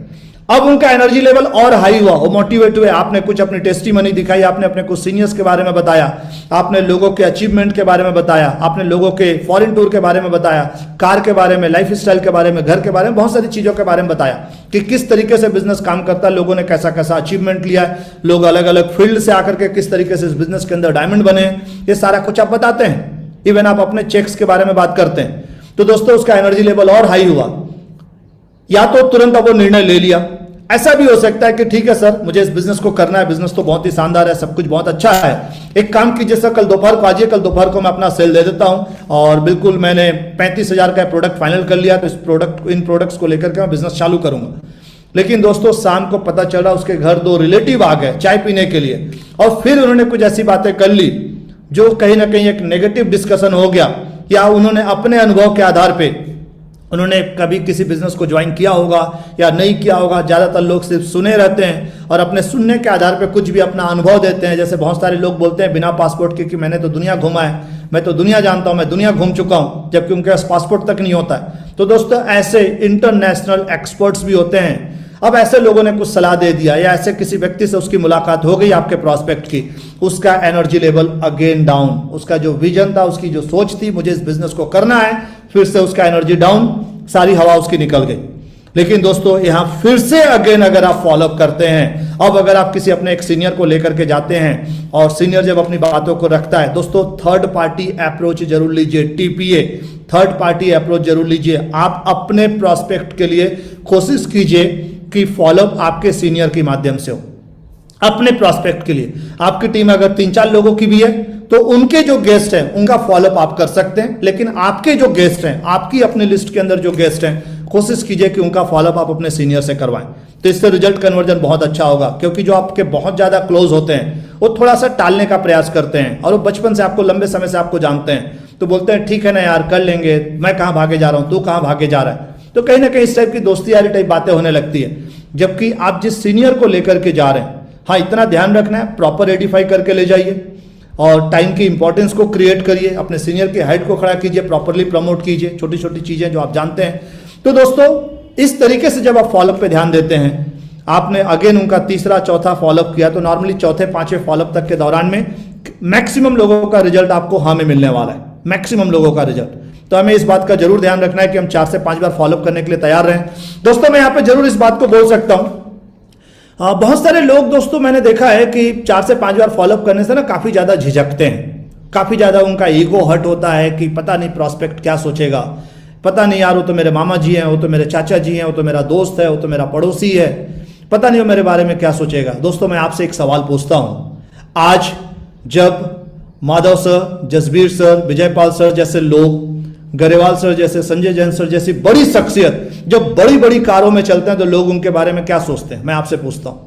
अब उनका एनर्जी लेवल और हाई हुआ, वो मोटिवेट हुए, आपने कुछ अपनी टेस्टिमनी दिखाई, आपने अपने कुछ सीनियर्स के बारे में बताया, आपने लोगों के अचीवमेंट के बारे में बताया, आपने लोगों के फॉरेन टूर के बारे में बताया, कार के बारे में, लाइफ स्टाइल के बारे में, घर के बारे में, बहुत सारी चीजों के बारे में बताया कि किस तरीके से बिजनेस काम करता है, लोगों ने कैसा कैसा अचीवमेंट लिया है, लोग अलग अलग फील्ड से आकर के किस तरीके से इस बिजनेस के अंदर डायमंड बने, ये सारा कुछ आप बताते हैं। इवन आप अपने चेक्स के बारे में बात करते हैं। तो दोस्तों उसका एनर्जी लेवल और हाई हुआ, या तो तुरंत अब वो निर्णय ले लिया। ऐसा भी हो सकता है कि ठीक है सर मुझे इस बिजनेस को करना है, बिजनेस तो बहुत ही शानदार है, सब कुछ बहुत अच्छा है, एक काम कीजिए सर कल दोपहर को आइए, कल दोपहर को मैं अपना सेल दे देता हूं, और बिल्कुल मैंने 35,000 का प्रोडक्ट फाइनल कर लिया, तो इन प्रोडक्ट्स को लेकर के मैं बिजनेस चालू करूंगा। लेकिन दोस्तों शाम को पता चला उसके घर 2 रिलेटिव आ गए चाय पीने के लिए, और फिर उन्होंने कुछ ऐसी बातें कर ली जो कहीं ना कहीं एक नेगेटिव डिस्कशन हो गया, या उन्होंने अपने अनुभव के आधार पर, उन्होंने कभी किसी बिजनेस को ज्वाइन किया होगा या नहीं किया होगा, ज़्यादातर लोग सिर्फ सुने रहते हैं और अपने सुनने के आधार पे कुछ भी अपना अनुभव देते हैं। जैसे बहुत सारे लोग बोलते हैं बिना पासपोर्ट के कि मैंने तो दुनिया घुमा है, मैं तो दुनिया जानता हूं, मैं दुनिया घूम चुका हूं, जबकि उनके पास पासपोर्ट तक नहीं होता है। तो दोस्तों ऐसे इंटरनेशनल एक्सपर्ट्स भी होते हैं। अब ऐसे लोगों ने कुछ सलाह दे दिया, या ऐसे किसी व्यक्ति से उसकी मुलाकात हो गई आपके प्रॉस्पेक्ट की, उसका एनर्जी लेवल अगेन डाउन, उसका जो विजन था, उसकी जो सोच थी मुझे इस बिजनेस को करना है, फिर से उसका एनर्जी डाउन, सारी हवा उसकी निकल गई। लेकिन दोस्तों यहां फिर से अगेन अगर आप फॉलोअप करते हैं, अब अगर आप किसी अपने एक सीनियर को लेकर के जाते हैं और सीनियर जब अपनी बातों को रखता है, दोस्तों थर्ड पार्टी अप्रोच जरूर लीजिए, टीपीए थर्ड पार्टी अप्रोच जरूर लीजिए। आप अपने प्रॉस्पेक्ट के लिए कोशिश कीजिए कि फॉलोअप आपके सीनियर के माध्यम से हो। अपने प्रॉस्पेक्ट के लिए आपकी टीम अगर 3-4 लोगों की भी है तो उनके जो गेस्ट हैं उनका फॉलोअप आप कर सकते हैं, लेकिन आपके जो गेस्ट हैं, आपकी अपनी लिस्ट के अंदर जो गेस्ट हैं, कोशिश कीजिए कि उनका फॉलोअप आप अपने सीनियर से करवाएं। तो इससे रिजल्ट कन्वर्जन बहुत अच्छा होगा, क्योंकि जो आपके बहुत ज्यादा क्लोज होते हैं वो थोड़ा सा टालने का प्रयास करते हैं, और वो बचपन से आपको, लंबे समय से आपको जानते हैं, तो बोलते हैं ठीक है ना यार कर लेंगे, मैं कहाँ भागे जा रहा हूँ, तू कहाँ भागे जा रहा है। तो कहीं ना कहीं इस टाइप की दोस्ती यारी टाइप बातें होने लगती है। जबकि आप जिस सीनियर को लेकर के जा रहे हैं, हाँ इतना ध्यान रखना है, प्रॉपर रेडिफाई करके ले जाइए और टाइम की इंपॉर्टेंस को क्रिएट करिए, अपने सीनियर के हाइट को खड़ा कीजिए, प्रॉपरली प्रमोट कीजिए, छोटी छोटी चीजें जो आप जानते हैं। तो दोस्तों इस तरीके से जब आप फॉलोअप पे ध्यान देते हैं, आपने अगेन उनका तीसरा चौथा फॉलोअप किया, तो नॉर्मली चौथे पांचवें फॉलोअप तक के दौरान में मैक्सिमम लोगों का रिजल्ट आपको हाँ में मिलने वाला है, मैक्सिमम लोगों का रिजल्ट। तो हमें इस बात का जरूर ध्यान रखना है कि हम 4 से 5 बार फॉलोअप करने के लिए तैयार रहें। दोस्तों मैं यहाँ पे जरूर इस बात को बोल सकता हूं, बहुत सारे लोग दोस्तों मैंने देखा है कि 4 से 5 बार फॉलोअप करने से ना काफी ज्यादा झिझकते हैं, काफी ज्यादा उनका ईगो हर्ट होता है कि पता नहीं प्रॉस्पेक्ट क्या सोचेगा, पता नहीं यार वो तो मेरे मामा जी हैं, वो तो मेरे चाचा जी हैं, वो तो मेरा दोस्त है, वो तो मेरा पड़ोसी है, पता नहीं वो मेरे बारे में क्या सोचेगा। दोस्तों मैं आपसे एक सवाल पूछता हूं, आज जब Madhav sir, Jasbir sir, Vijaypal sir जैसे लोग, गरेवाल सर जैसे, संजय जैन सर जैसी बड़ी शख्सियत जब बड़ी बड़ी कारों में चलते हैं तो लोग उनके बारे में क्या सोचते हैं? मैं आपसे पूछता हूं,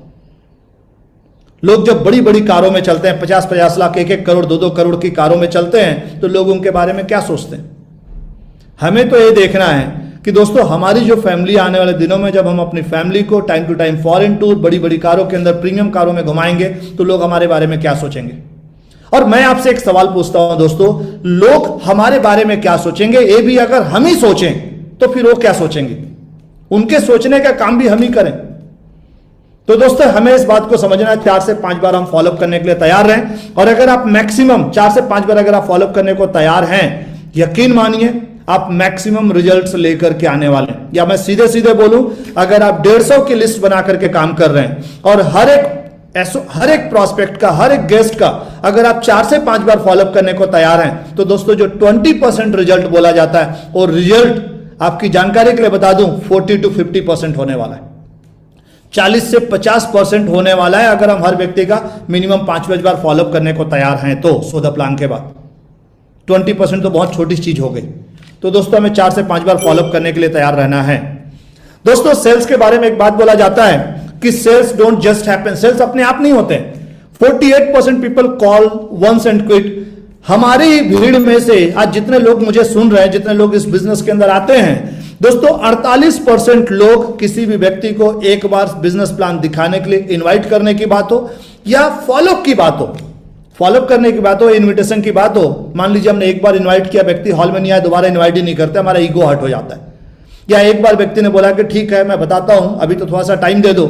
लोग जब बड़ी बड़ी कारों में चलते हैं, 50-50 लाख, 1-1 करोड़, 2-2 करोड़ की कारों में चलते हैं, तो लोग उनके बारे में क्या सोचते हैं? हमें तो ये देखना है कि दोस्तों हमारी जो फैमिली आने वाले दिनों में, जब हम अपनी फैमिली को time to time foreign tour, बड़ी बड़ी कारों के अंदर, प्रीमियम कारों में घुमाएंगे, तो लोग हमारे बारे में क्या सोचेंगे? और मैं आपसे एक सवाल पूछता हूं दोस्तों, लोग हमारे बारे में क्या सोचेंगे? ये भी अगर हम ही सोचें तो फिर वो क्या सोचेंगे? उनके सोचने का काम भी हम ही करें। तो दोस्तों हमें इस बात को समझना है, 4 से 5 बार हम फॉलोअप करने के लिए तैयार रहें। और अगर आप मैक्सिमम 4 से 5 बार अगर आप फॉलोअप करने को तैयार हैं, यकीन मानिए आप मैक्सिमम रिजल्ट्स लेकर के आने वाले हैं। या मैं सीधे सीधे बोलूं, अगर आप 150 की लिस्ट बना करके काम कर रहे हैं और हर एक ऐसा हर एक प्रोस्पेक्ट का, हर एक गेस्ट का अगर आप 4 से 5 बार फॉलोअप करने को तैयार हैं तो दोस्तों जो 20% रिजल्ट बोला जाता है, और रिजल्ट आपकी जानकारी के लिए बता दूं 40 to 50% होने वाला है, 40 से 50% होने वाला है अगर हम हर व्यक्ति का मिनिमम 5 बार फॉलोअप करने को तैयार हैं तो 100 प्लान के बाद। 20% तो बहुत छोटी चीज हो गई। तो दोस्तों हमें 4 से 5 बार फॉलोअप करने के लिए तैयार रहना है। दोस्तों सेल्स के बारे में एक बात बोला जाता है कि sales don't just happen, sales अपने आप नहीं होते। 48% people call once and quit. हमारी भीड़ में से आज जितने लोग मुझे सुन रहे हैं, जितने लोग इस बिजनेस के अंदर आते हैं दोस्तों, 48% लोग किसी भी व्यक्ति को एक बार बिजनेस प्लान दिखाने के लिए इनवाइट करने की बात हो या फॉलोअप की बात हो, फॉलोअप करने की बात हो, इनविटेशन की बात हो। मान लीजिए हमने एक बार इनवाइट किया, व्यक्ति हॉल में नहीं आया, दोबारा इनवाइट ही नहीं करते, हमारा ईगो हर्ट हो जाता है। या एक बार व्यक्ति ने बोला कि ठीक है मैं बताता हूं, अभी तो थोड़ा सा टाइम दे दो,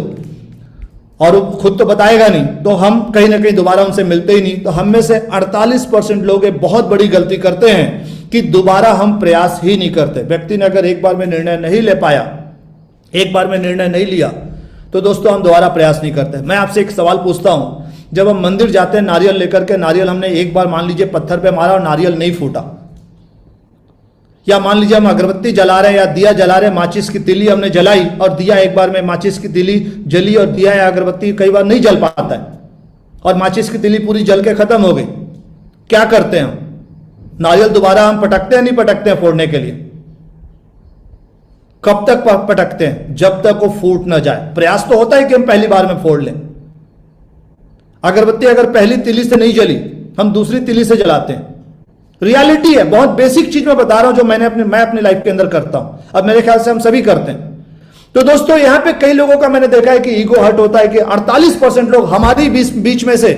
और वो खुद तो बताएगा नहीं, तो हम कहीं ना कहीं दोबारा उनसे मिलते ही नहीं। तो हम में से 48% लोग एक बहुत बड़ी गलती करते हैं कि दोबारा हम प्रयास ही नहीं करते। व्यक्ति ने अगर एक बार में निर्णय नहीं ले पाया, एक बार में निर्णय नहीं लिया, तो दोस्तों हम दोबारा प्रयास नहीं करते। मैं आपसे एक सवाल पूछता हूं, जब हम मंदिर जाते हैं नारियल लेकर के, नारियल हमने एक बार मान लीजिए पत्थर पे मारा और नारियल नहीं फूटा, या मान लीजिए हम अगरबत्ती जला रहे हैं या दिया जला रहे हैं, माचिस की तिली हमने जलाई और दिया एक बार में माचिस की तिली जली, और दिया या अगरबत्ती कई बार नहीं जल पाता है और माचिस की तिली पूरी जल के खत्म हो गई। क्या करते हैं हम? नारियल दोबारा हम पटकते हैं नहीं पटकते हैं फोड़ने के लिए? कब तक पटकते हैं? जब तक वो फूट ना जाए। प्रयास तो होता है कि हम पहली बार में फोड़ लें। अगरबत्ती अगर पहली तिली से नहीं जली, हम दूसरी तिली से जलाते हैं। रियलिटी है, बहुत बेसिक चीज मैं बता रहा हूं जो मैं अपनी लाइफ के अंदर करता हूं, अब मेरे ख्याल से हम सभी करते हैं। तो दोस्तों यहां पे कई लोगों का मैंने देखा है कि ईगो हर्ट होता है कि 48% लोग हमारी बीच में से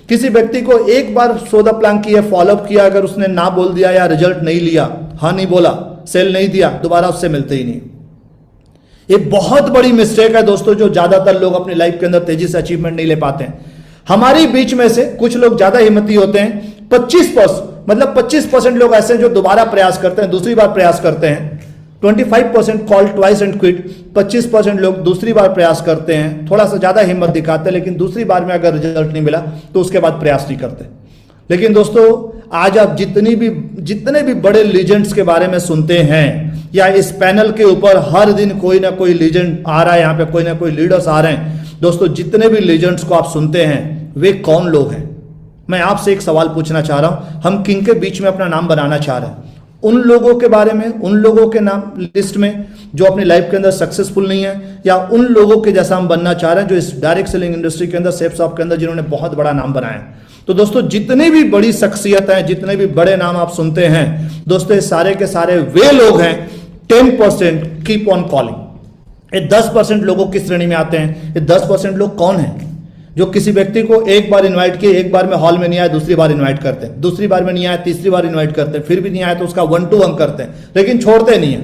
किसी व्यक्ति को एक बार सौदा प्लान किया, फॉलोअप किया, अगर उसने ना बोल दिया या रिजल्ट नहीं लिया, हाँ नहीं बोला, सेल नहीं दिया, दोबारा उससे मिलते ही नहीं। ये बहुत बड़ी मिस्टेक है दोस्तों, जो ज्यादातर लोग अपनी लाइफ के अंदर तेजी से अचीवमेंट नहीं ले पाते हैं। हमारी बीच में से कुछ लोग ज्यादा हिम्मती होते हैं, 25% लोग ऐसे हैं जो दोबारा प्रयास करते हैं, दूसरी बार प्रयास करते हैं। 25% कॉल ट्वाइस एंड क्विट। 25% लोग दूसरी बार प्रयास करते हैं, थोड़ा सा ज्यादा हिम्मत दिखाते हैं, लेकिन दूसरी बार में अगर रिजल्ट नहीं मिला तो उसके बाद प्रयास नहीं करते। लेकिन दोस्तों आज आप जितने भी बड़े लीजेंड्स के बारे में सुनते हैं, या इस पैनल के ऊपर हर दिन कोई ना कोई लीजेंड आ रहा है, यहाँ पे कोई ना कोई लीडर्स आ रहे हैं दोस्तों, जितने भी लीजेंड्स को आप सुनते हैं वे कौन लोग हैं? मैं आपसे एक सवाल पूछना चाह रहा हूं, हम किन के बीच में अपना नाम बनाना चाह रहे हैं? उन लोगों के बारे में, उन लोगों के नाम लिस्ट में जो अपनी लाइफ के अंदर सक्सेसफुल नहीं है, या उन लोगों के जैसा हम बनना चाह रहे हैं जो इस डायरेक्ट सेलिंग इंडस्ट्री के अंदर, सेल्स शॉप के अंदर जिन्होंने बहुत बड़ा नाम बनाया है? तो दोस्तों जितनी भी बड़ी शख्सियत है, जितने भी बड़े नाम आप सुनते हैं दोस्तों, ये सारे के सारे वे लोग हैं 10% कीप ऑन कॉलिंग। ये 10% लोगों की श्रेणी में आते हैं। ये 10% लोग कौन हैं? जो किसी व्यक्ति को एक बार इनवाइट किए, एक बार में हॉल में नहीं आया, दूसरी बार इनवाइट करते हैं, दूसरी बार में नहीं आया, तीसरी बार इनवाइट करते हैं, फिर भी नहीं आया तो उसका 1-to-1 करते हैं, लेकिन छोड़ते नहीं है।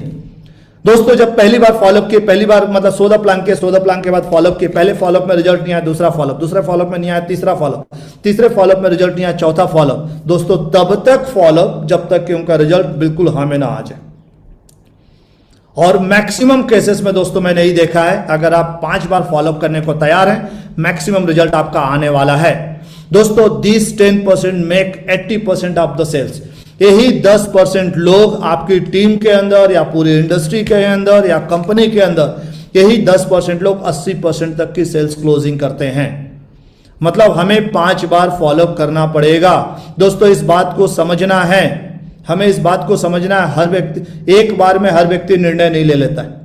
दोस्तों जब पहली बार फॉलोअप किए, पहली बार मतलब 100 प्लान किए, 100 प्लान के बाद फॉलोअप किए, पहले फॉलोअप में रिजल्ट नहीं आया, दूसरा फॉलोअप, दूसरे फॉलोअप में नहीं आया, तीसरा फॉलोअप, तीसरे फॉलोअप में रिजल्ट नहीं आया, चौथा फॉलोअप। दोस्तों तब तक फॉलोअप जब तक कि उनका रिजल्ट बिल्कुल हाँ में ना आ जाए। और मैक्सिमम केसेस में दोस्तों मैंने यही देखा है, अगर आप 5 बार फॉलोअप करने को तैयार हैं, मैक्सिमम रिजल्ट आपका आने वाला है। दोस्तों this 10% make 80% of the sales. यही 10% लोग आपकी टीम के अंदर या पूरी इंडस्ट्री के अंदर या कंपनी के अंदर, यही 10% लोग 80% तक की सेल्स क्लोजिंग करते हैं। मतलब हमें 5 बार फॉलोअप करना पड़ेगा। दोस्तों इस बात को समझना है, हमें इस बात को समझना है, हर व्यक्ति एक बार में हर व्यक्ति निर्णय नहीं ले लेता है,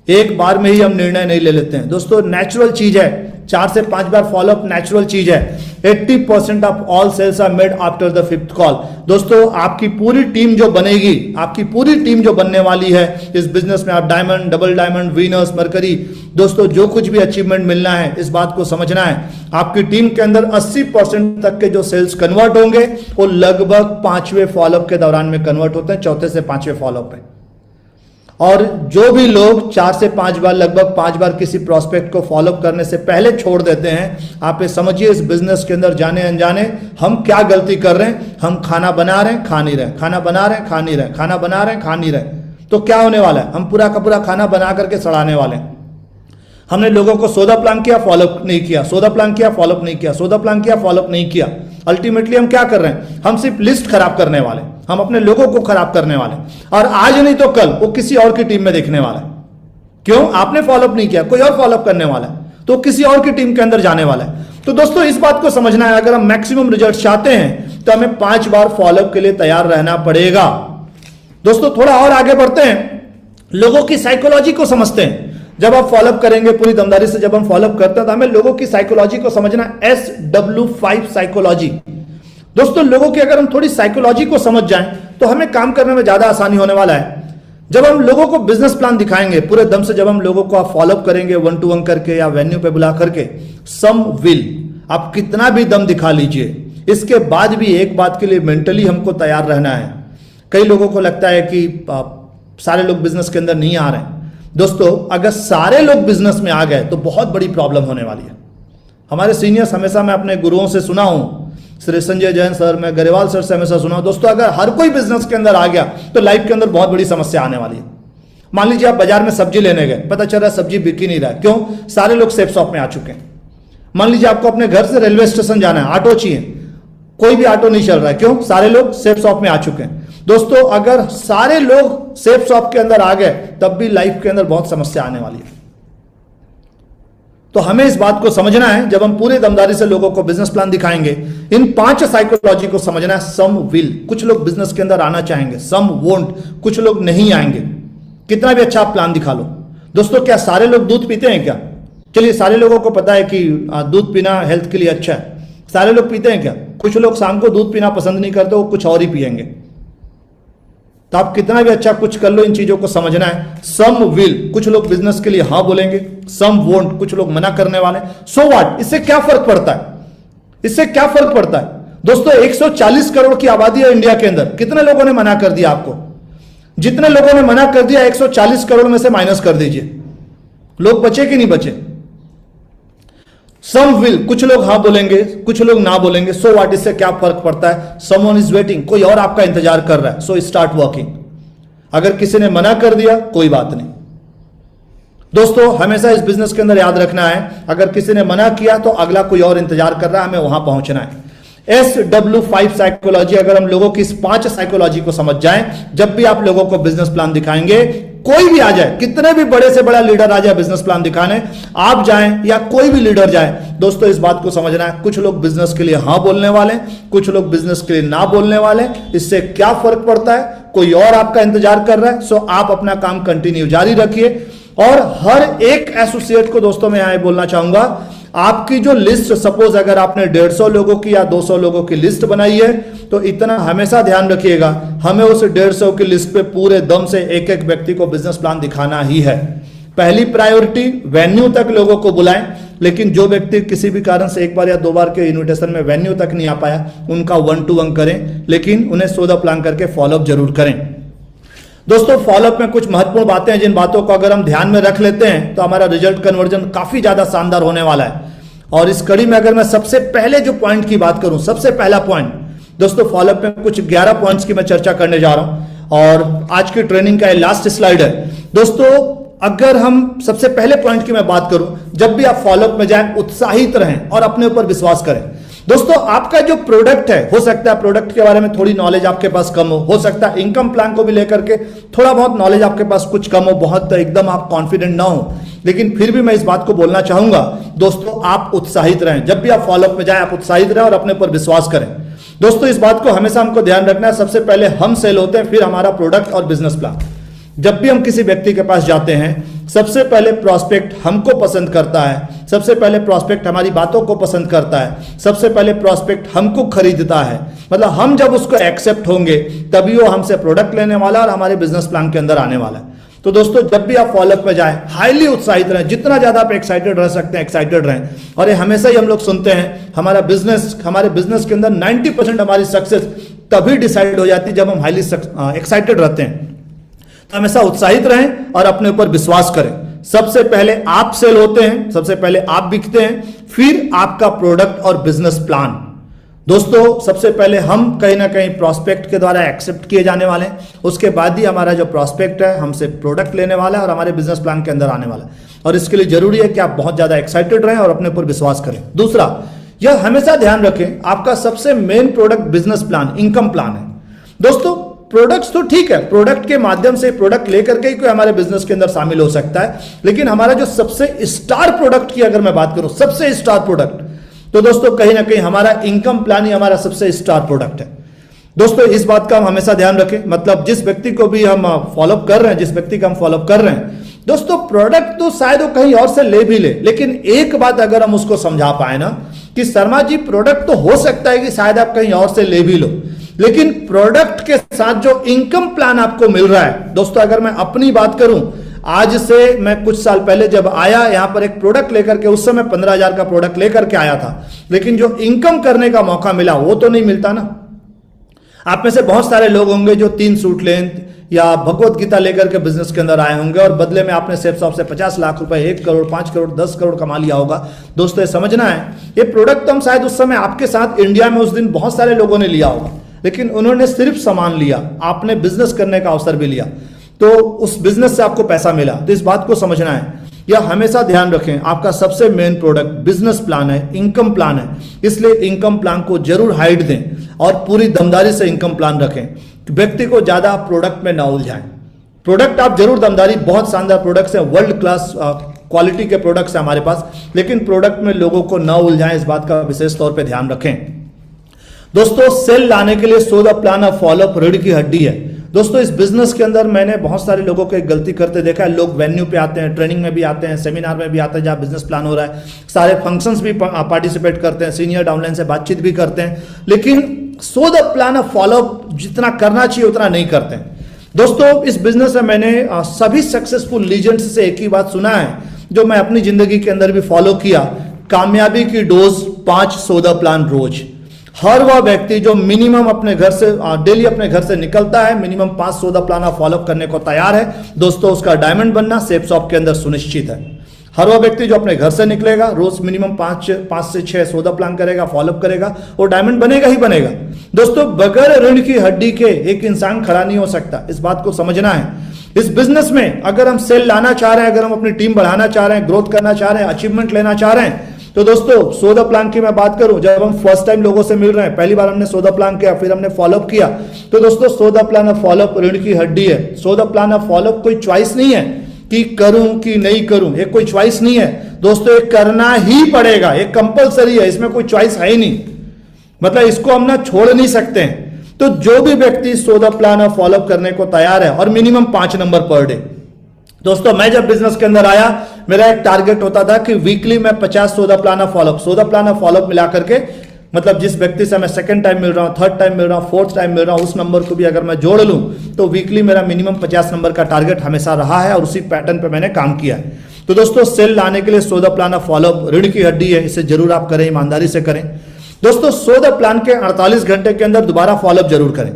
एक बार में ही हम निर्णय नहीं ले लेते हैं। दोस्तों नेचुरल चीज है, 4 से 5 बार फॉलोअप नेचुरल चीज है। 80% of all sales are made after the 5th call. दोस्तों आपकी पूरी टीम जो बनेगी, आपकी पूरी टीम जो बनने वाली है इस बिजनेस में, आप diamond, double diamond, Venus, mercury, दोस्तों जो कुछ भी अचीवमेंट मिलना है, इस बात को समझना है, आपकी टीम के अंदर 80% तक के जो सेल्स कन्वर्ट होंगे वो लगभग 5वें फॉलोअप के दौरान में कन्वर्ट होते हैं, 4थे से 5वें फॉलोअप में। और जो भी लोग 4 से 5 बार, लगभग 5 बार किसी प्रोस्पेक्ट को फॉलोअप करने से पहले छोड़ देते हैं, आप ये समझिए इस बिजनेस के अंदर जाने अनजाने हम क्या गलती कर रहे हैं। हम खाना बना रहे हैं, खा नहीं रहे, खाना बना रहे हैं, खा नहीं रहे, खाना बना रहे हैं, खा नहीं रहे, तो क्या होने वाला है? हम पूरा का पूरा खाना बना करके सड़ाने वाले हैं। हमने लोगों को सौदा प्लान किया, फॉलोअप नहीं किया, सौदा प्लान किया, फॉलोअप नहीं किया, सौदा प्लान किया, फॉलोअप नहीं किया। अल्टीमेटली हम क्या कर रहे हैं? हम सिर्फ लिस्ट खराब करने वाले, हम अपने लोगों को खराब करने वाले, और आज नहीं तो कल वो किसी और की टीम में देखने वाला है। क्यों? आपने फॉलोअप नहीं किया, कोई और फॉलोअप करने वाला है, तो किसी और की टीम के अंदर जाने वाला है। तो दोस्तों इस बात को समझना है, अगर हम मैक्सिमम रिजल्ट चाहते हैं तो हमें 5 बार फॉलोअप के लिए तैयार रहना पड़ेगा। दोस्तों थोड़ा और आगे बढ़ते हैं, लोगों की साइकोलॉजी को समझते हैं। जब आप फॉलोअप करेंगे पूरी दमदारी से, जब हम फॉलोअप करते हैं तो हमें लोगों की साइकोलॉजी को समझना, SW5 साइकोलॉजी। दोस्तों लोगों की अगर हम थोड़ी साइकोलॉजी को समझ जाएं तो हमें काम करने में ज्यादा आसानी होने वाला है। जब हम लोगों को बिजनेस प्लान दिखाएंगे पूरे दम से, जब हम लोगों को आप फॉलोअप करेंगे 1 to 1 करके या वेन्यू पे बुला करके, सम विल, आप कितना भी दम दिखा लीजिए, इसके बाद भी एक बात के लिए मेंटली हमको तैयार रहना है। कई लोगों को लगता है कि सारे लोग बिजनेस के अंदर नहीं आ रहे हैं। दोस्तों अगर सारे लोग बिजनेस में आ गए तो बहुत बड़ी प्रॉब्लम होने वाली है। हमारे सीनियर्स, हमेशा मैं अपने गुरुओं से सुना हूं, श्री संजय जैन सर, मैं गरेवाल सर से हमेशा सुना हूं, दोस्तों अगर हर कोई बिजनेस के अंदर आ गया तो लाइफ के अंदर बहुत बड़ी समस्या आने वाली है। मान लीजिए आप बाजार में सब्जी लेने गए, पता चल रहा है सब्जी बिक ही नहीं रहा है। क्यों? सारे लोग सेफ शॉप में आ चुके हैं। मान लीजिए आपको अपने घर से रेलवे स्टेशन जाना है, ऑटो चाहिए, कोई भी ऑटो नहीं चल रहा है। क्यों? सारे लोग सेफ शॉप में आ चुके हैं। दोस्तों अगर सारे लोग सेफ शॉप के अंदर आ गए तब भी लाइफ के अंदर बहुत समस्या आने वाली है। तो हमें इस बात को समझना है, जब हम पूरे दमदारी से लोगों को बिजनेस प्लान दिखाएंगे, इन 5 साइकोलॉजी को समझना है। सम विल, कुछ लोग बिजनेस के अंदर आना चाहेंगे, सम वोंट, कुछ लोग नहीं आएंगे। कितना भी अच्छा आप प्लान दिखा लो। दोस्तों क्या सारे लोग दूध पीते हैं क्या? चलिए, सारे लोगों को पता है कि दूध पीना हेल्थ के लिए अच्छा है, सारे लोग पीते हैं क्या? कुछ लोग शाम को दूध पीना पसंद नहीं करते, वो कुछ और ही पिएंगे। तो आप कितना भी अच्छा कुछ कर लो, इन चीजों को समझना है। सम विल, कुछ लोग बिजनेस के लिए हाँ बोलेंगे, सम वोंट, कुछ लोग मना करने वाले। सो व्हाट, इससे क्या फर्क पड़ता है? इससे क्या फर्क पड़ता है? दोस्तों 140 करोड़ की आबादी है इंडिया के अंदर, कितने लोगों ने मना कर दिया आपको? जितने लोगों ने मना कर दिया 140 करोड़ में से माइनस कर दीजिए, लोग बचे कि नहीं बचे? सम विल, कुछ लोग हाँ बोलेंगे, कुछ लोग ना बोलेंगे। सो व्हाट, इससे क्या फर्क पड़ता है? समवन इज वेटिंग, कोई और आपका इंतजार कर रहा है, सो स्टार्ट वर्किंग। अगर किसी ने मना कर दिया कोई बात नहीं। दोस्तों हमेशा इस बिजनेस के अंदर याद रखना है, अगर किसी ने मना किया तो अगला कोई और इंतजार कर रहा है, हमें वहां पहुंचना है। SW5 साइकोलॉजी, अगर हम लोगों की इस 5 साइकोलॉजी को समझ जाएं, जब भी आप लोगों को बिजनेस प्लान दिखाएंगे, कोई भी आ जाए, कितने भी बड़े से बड़ा लीडर आ जाए बिजनेस प्लान दिखाने, आप जाएं या कोई भी लीडर जाए, दोस्तों इस बात को समझना है, कुछ लोग बिजनेस के लिए हाँ बोलने वाले, कुछ लोग बिजनेस के लिए ना बोलने वाले। इससे क्या फर्क पड़ता है? कोई और आपका इंतजार कर रहा है, सो आप अपना काम कंटिन्यू जारी रखिए। और हर एक एसोसिएट को दोस्तों मैं यहां बोलना चाहूंगा, आपकी जो लिस्ट, सपोज अगर आपने 150 लोगों की या 200 लोगों की लिस्ट बनाई है, तो इतना हमेशा ध्यान रखिएगा, हमें उस 150 की लिस्ट पे पूरे दम से एक एक व्यक्ति को बिजनेस प्लान दिखाना ही है। पहली प्रायोरिटी, वेन्यू तक लोगों को बुलाएं, लेकिन जो व्यक्ति किसी भी कारण से 1 बार या 2 बार के इन्विटेशन में वेन्यू तक नहीं आ पाया, उनका 1 to 1 करें, लेकिन उन्हें सौदा प्लान करके फॉलोअप जरूर करें। दोस्तों फॉलोअप में कुछ महत्वपूर्ण बातें हैं, जिन बातों को अगर हम ध्यान में रख लेते हैं तो हमारा रिजल्ट कन्वर्जन काफी ज्यादा शानदार होने वाला है। और इस कड़ी में अगर मैं सबसे पहले जो पॉइंट की बात करूं, सबसे पहला पॉइंट दोस्तों, फॉलोअप में कुछ 11 पॉइंट्स की मैं चर्चा करने जा रहा हूं और आज की ट्रेनिंग का लास्ट स्लाइड है। दोस्तों अगर हम सबसे पहले पॉइंट की मैं बात करूं, जब भी आप फॉलोअप में जाएं उत्साहित रहें और अपने ऊपर विश्वास करें। दोस्तों आपका जो प्रोडक्ट है, हो सकता है प्रोडक्ट के बारे में थोड़ी नॉलेज आपके पास कम हो सकता है इनकम प्लान को भी लेकर के थोड़ा बहुत नॉलेज आपके पास कुछ कम हो, बहुत एकदम आप कॉन्फिडेंट ना हो, लेकिन फिर भी मैं इस बात को बोलना चाहूंगा दोस्तों, आप उत्साहित रहें। जब भी आप फॉलोअप में जाएं आप उत्साहित रहें और अपने ऊपर विश्वास करें। दोस्तों इस बात को हमेशा हमको ध्यान रखना है, सबसे पहले हम सेल होते हैं, फिर हमारा प्रोडक्ट और बिजनेस प्लान। जब भी हम किसी व्यक्ति के पास जाते हैं, सबसे पहले प्रॉस्पेक्ट हमको पसंद करता है, सबसे पहले प्रॉस्पेक्ट हमारी बातों को पसंद करता है, सबसे पहले प्रॉस्पेक्ट हमको खरीदता है। मतलब हम जब उसको एक्सेप्ट होंगे तभी वो हमसे प्रोडक्ट लेने वाला और हमारे बिजनेस प्लान के अंदर आने वाला है। तो दोस्तों जब भी आप फॉलोअप में जाएं, हाईली उत्साहित रहें, जितना ज्यादा आप एक्साइटेड रह सकते हैं एक्साइटेड रहें। और ये हमेशा ही हम लोग सुनते हैं, हमारे बिजनेस के अंदर 90% हमारी सक्सेस तभी डिसाइड हो जाती है जब हम हाईली एक्साइटेड रहते हैं। तो हमेशा उत्साहित रहें और अपने ऊपर विश्वास करें। सबसे पहले आप सेल होते हैं, सबसे पहले आप बिकते हैं, फिर आपका प्रोडक्ट और बिजनेस प्लान। दोस्तों सबसे पहले हम कहीं ना कहीं प्रॉस्पेक्ट के द्वारा एक्सेप्ट किए जाने वाले हैं, उसके बाद ही हमारा जो प्रॉस्पेक्ट है हमसे प्रोडक्ट लेने वाला है और हमारे बिजनेस प्लान के अंदर आने वाला है। और इसके लिए जरूरी है कि आप बहुत ज्यादा एक्साइटेड रहें और अपने ऊपर विश्वास करें। दूसरा, यह हमेशा ध्यान रखें, आपका सबसे main product business plan, income plan है। दोस्तों प्रोडक्ट्स तो ठीक है, प्रोडक्ट के माध्यम से प्रोडक्ट लेकर के ही कोई हमारे बिजनेस के अंदर शामिल हो सकता है, लेकिन हमारा जो सबसे स्टार प्रोडक्ट की अगर मैं बात करूं, सबसे स्टार प्रोडक्ट, तो दोस्तों कहीं ना कहीं हमारा इनकम प्लान ही हमारा सबसे स्टार प्रोडक्ट है। दोस्तों इस बात का हम हमेशा ध्यान रखें, मतलब जिस व्यक्ति को भी हम फॉलोअप कर रहे हैं, जिस व्यक्ति का हम फॉलोअप कर रहे हैं, दोस्तों प्रोडक्ट तो शायद वो कहीं और से ले भी ले, लेकिन एक बात अगर हम उसको समझा पाए ना कि शर्मा जी प्रोडक्ट तो हो सकता है कि शायद आप कहीं और से ले भी लो, लेकिन प्रोडक्ट के साथ जो इनकम प्लान आपको मिल रहा है, दोस्तों अगर मैं अपनी बात करूं, आज से मैं कुछ साल पहले जब आया यहां पर एक प्रोडक्ट लेकर के, उस समय 15,000 का प्रोडक्ट लेकर के आया था, लेकिन जो इनकम करने का मौका मिला वो तो नहीं मिलता ना। आप में से बहुत सारे लोग होंगे जो 3 सूट लेंथ या भगवत गीता लेकर के बिजनेस के अंदर आए होंगे और बदले में आपने सेफ शॉप से 50 लाख रुपए, 1 करोड़, 5 करोड़, 10 करोड़ कमा लिया होगा। दोस्तों ये समझना है, ये प्रोडक्ट तो हम शायद उस समय आपके साथ इंडिया में उस दिन बहुत सारे लोगों ने लिया होगा, लेकिन उन्होंने सिर्फ सामान लिया, आपने बिजनेस करने का अवसर भी लिया, तो उस बिजनेस से आपको पैसा मिला। तो इस बात को समझना है, या हमेशा ध्यान रखें, आपका सबसे मेन प्रोडक्ट बिजनेस प्लान है, इनकम प्लान है, इसलिए इनकम प्लान को जरूर हाइड दें और पूरी दमदारी से इनकम प्लान रखें। व्यक्ति को ज्यादा प्रोडक्ट में ना उलझाएं। प्रोडक्ट आप जरूर दमदारी, बहुत शानदार प्रोडक्ट्स हैं, वर्ल्ड क्लास क्वालिटी के प्रोडक्ट्स हैं हमारे पास, लेकिन प्रोडक्ट में लोगों को ना उलझाएं, इस बात का विशेष तौर पे ध्यान रखें। दोस्तों सेल लाने के लिए so the plan of follow up रीढ़ की हड्डी है। दोस्तों इस बिजनेस के अंदर मैंने बहुत सारे लोगों को एक गलती करते देखा है। लोग वेन्यू पे आते हैं, ट्रेनिंग में भी आते हैं, सेमिनार में भी आते हैं जहाँ बिजनेस प्लान हो रहा है, सारे फंक्शंस भी पार्टिसिपेट करते हैं, सीनियर डाउनलाइन से बातचीत भी करते हैं, लेकिन so the plan of follow up जितना करना चाहिए उतना नहीं करते हैं। दोस्तों इस बिजनेस में मैंने सभी सक्सेसफुल लीजेंड्स से एक ही बात सुना है, जो मैं अपनी जिंदगी के अंदर भी फॉलो किया, कामयाबी की डोज 5 सो द प्लान रोज। हर वह व्यक्ति जो मिनिमम अपने घर से डेली अपने घर से निकलता है, minimum 5 so the plan of follow up करने को तैयार है, दोस्तों उसका डायमंड बनना सेफ शॉप के अंदर सुनिश्चित है। हर वह व्यक्ति जो अपने घर से निकलेगा, रोज मिनिमम 5 से 6 सो द प्लान करेगा, फॉलोअप करेगा, वो डायमंड बनेगा ही बनेगा। दोस्तों बगैर रीढ़ की हड्डी के एक इंसान खड़ा नहीं हो सकता, इस बात को समझना है। इस बिजनेस में अगर हम सेल लाना चाह रहे हैं, अगर हम अपनी टीम बढ़ाना चाह रहे हैं, ग्रोथ करना चाह रहे हैं, अचीवमेंट लेना चाह रहे हैं, तो दोस्तों सो द प्लान की मैं बात करूं, जब हम फर्स्ट टाइम लोगों से मिल रहे हैं, पहली बार हमने सो द प्लान किया, फिर हमने फॉलोअप किया, तो दोस्तों so the plan of follow up रीढ़ की हड्डी है। So the plan of follow up कोई चॉइस नहीं है कि करूं कि नहीं करूं, ये कोई चॉइस नहीं है दोस्तों, ये करना ही पड़ेगा, ये कंपलसरी है, इसमें कोई चॉइस है ही नहीं, मतलब इसको हम ना छोड़ नहीं सकते हैं। तो जो भी व्यक्ति so the plan of follow up करने को तैयार है, और मिनिमम 5 नंबर पर डे। दोस्तों मैं जब बिजनेस के अंदर आया, मेरा एक टारगेट होता था कि वीकली मैं 50 so the plan of follow up मिला करके, मतलब जिस व्यक्ति से मैं सेकंड टाइम मिल रहा हूं, थर्ड टाइम मिल रहा हूं, फोर्थ टाइम मिल रहा हूं, उस नंबर को भी अगर मैं जोड़ लूं तो वीकली मेरा मिनिमम 50 नंबर का टारगेट हमेशा रहा है, और उसी पैटर्न पे मैंने काम किया है। तो दोस्तों सेल लाने के लिए so the plan of follow up रीढ़ की हड्डी है, इसे जरूर आप करें, ईमानदारी से करें। दोस्तों सो द प्लान के 48 घंटे के अंदर दोबारा फॉलोअप जरूर करें।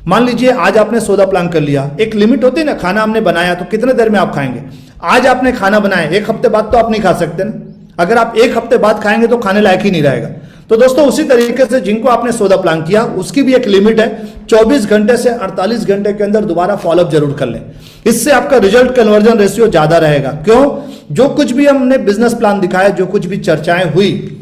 मान लीजिए आज आपने सो द प्लान कर लिया, एक लिमिट होती है ना, खाना हमने बनाया तो कितने देर में आप खाएंगे। आज आपने खाना बनाया, 1 हफ्ते बाद तो आप नहीं खा सकते ना, अगर आप 1 हफ्ते बाद खाएंगे तो खाने लायक ही नहीं रहेगा। तो दोस्तों उसी तरीके से जिनको आपने सो द प्लान किया, उसकी भी एक लिमिट है, 24 घंटे से 48 घंटे के अंदर दोबारा फॉलोअप जरूर कर लें। इससे आपका रिजल्ट कन्वर्जन रेशियो ज्यादा रहेगा। क्यों? जो कुछ भी हमने बिजनेस प्लान दिखाया, जो कुछ भी चर्चाएं हुई,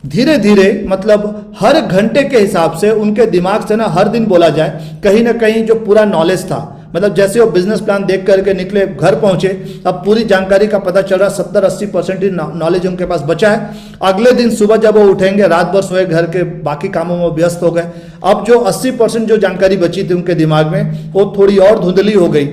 धीरे धीरे मतलब हर घंटे के हिसाब से उनके दिमाग से ना हर दिन बोला जाए, कहीं ना कहीं जो पूरा नॉलेज था, मतलब जैसे वो बिजनेस प्लान देख करके निकले, घर पहुंचे, अब पूरी जानकारी का पता चल रहा, 70-80% ही नॉलेज उनके पास बचा है। अगले दिन सुबह जब वो उठेंगे, रात भर सोए, घर के बाकी कामों में व्यस्त हो गए, अब जो 80% जो जानकारी बची थी उनके दिमाग में, वो थोड़ी और धुंधली हो गई।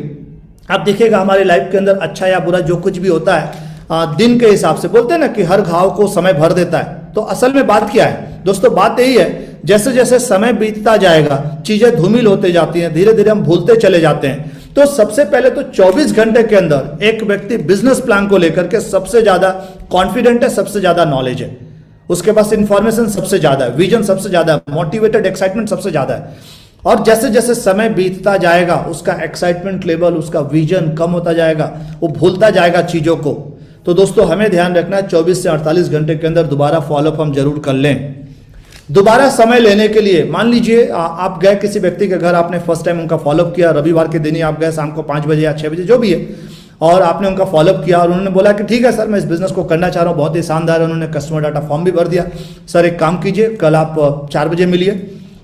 आप देखिएगा हमारे लाइफ के अंदर अच्छा या बुरा जो कुछ भी होता है, दिन के हिसाब से, बोलते हैं ना कि हर घाव को समय भर देता है। तो असल में बात क्या है दोस्तों? बात यही है, जैसे जैसे समय बीतता जाएगा चीजें धूमिल होते जाती हैं, धीरे धीरे हम भूलते चले जाते हैं। तो सबसे पहले तो 24 घंटे के अंदर एक व्यक्ति बिजनेस प्लान को लेकर के सबसे ज्यादा कॉन्फिडेंट है, सबसे ज्यादा नॉलेज है, उसके पास इंफॉर्मेशन सबसे ज्यादा है, विजन सबसे ज्यादा है, मोटिवेटेड एक्साइटमेंट सबसे ज्यादा है। और जैसे जैसे समय बीतता जाएगा उसका एक्साइटमेंट लेवल, उसका विजन कम होता जाएगा, वो भूलता जाएगा चीजों को। तो दोस्तों हमें ध्यान रखना है 24 से 48 घंटे के अंदर दोबारा फॉलोअप हम जरूर कर लें। दोबारा समय लेने के लिए, मान लीजिए आप गए किसी व्यक्ति के घर, आपने फर्स्ट टाइम उनका फॉलोअप किया, रविवार के दिन ही आप गए, शाम को 5 बजे या 6 बजे जो भी है, और आपने उनका फॉलोअप किया और उन्होंने बोला कि ठीक है सर, मैं इस बिजनेस को करना चाह रहा हूँ, बहुत ही शानदार है, उन्होंने कस्टमर डाटा फॉर्म भी भर दिया। सर एक काम कीजिए, कल आप 4 बजे मिलिए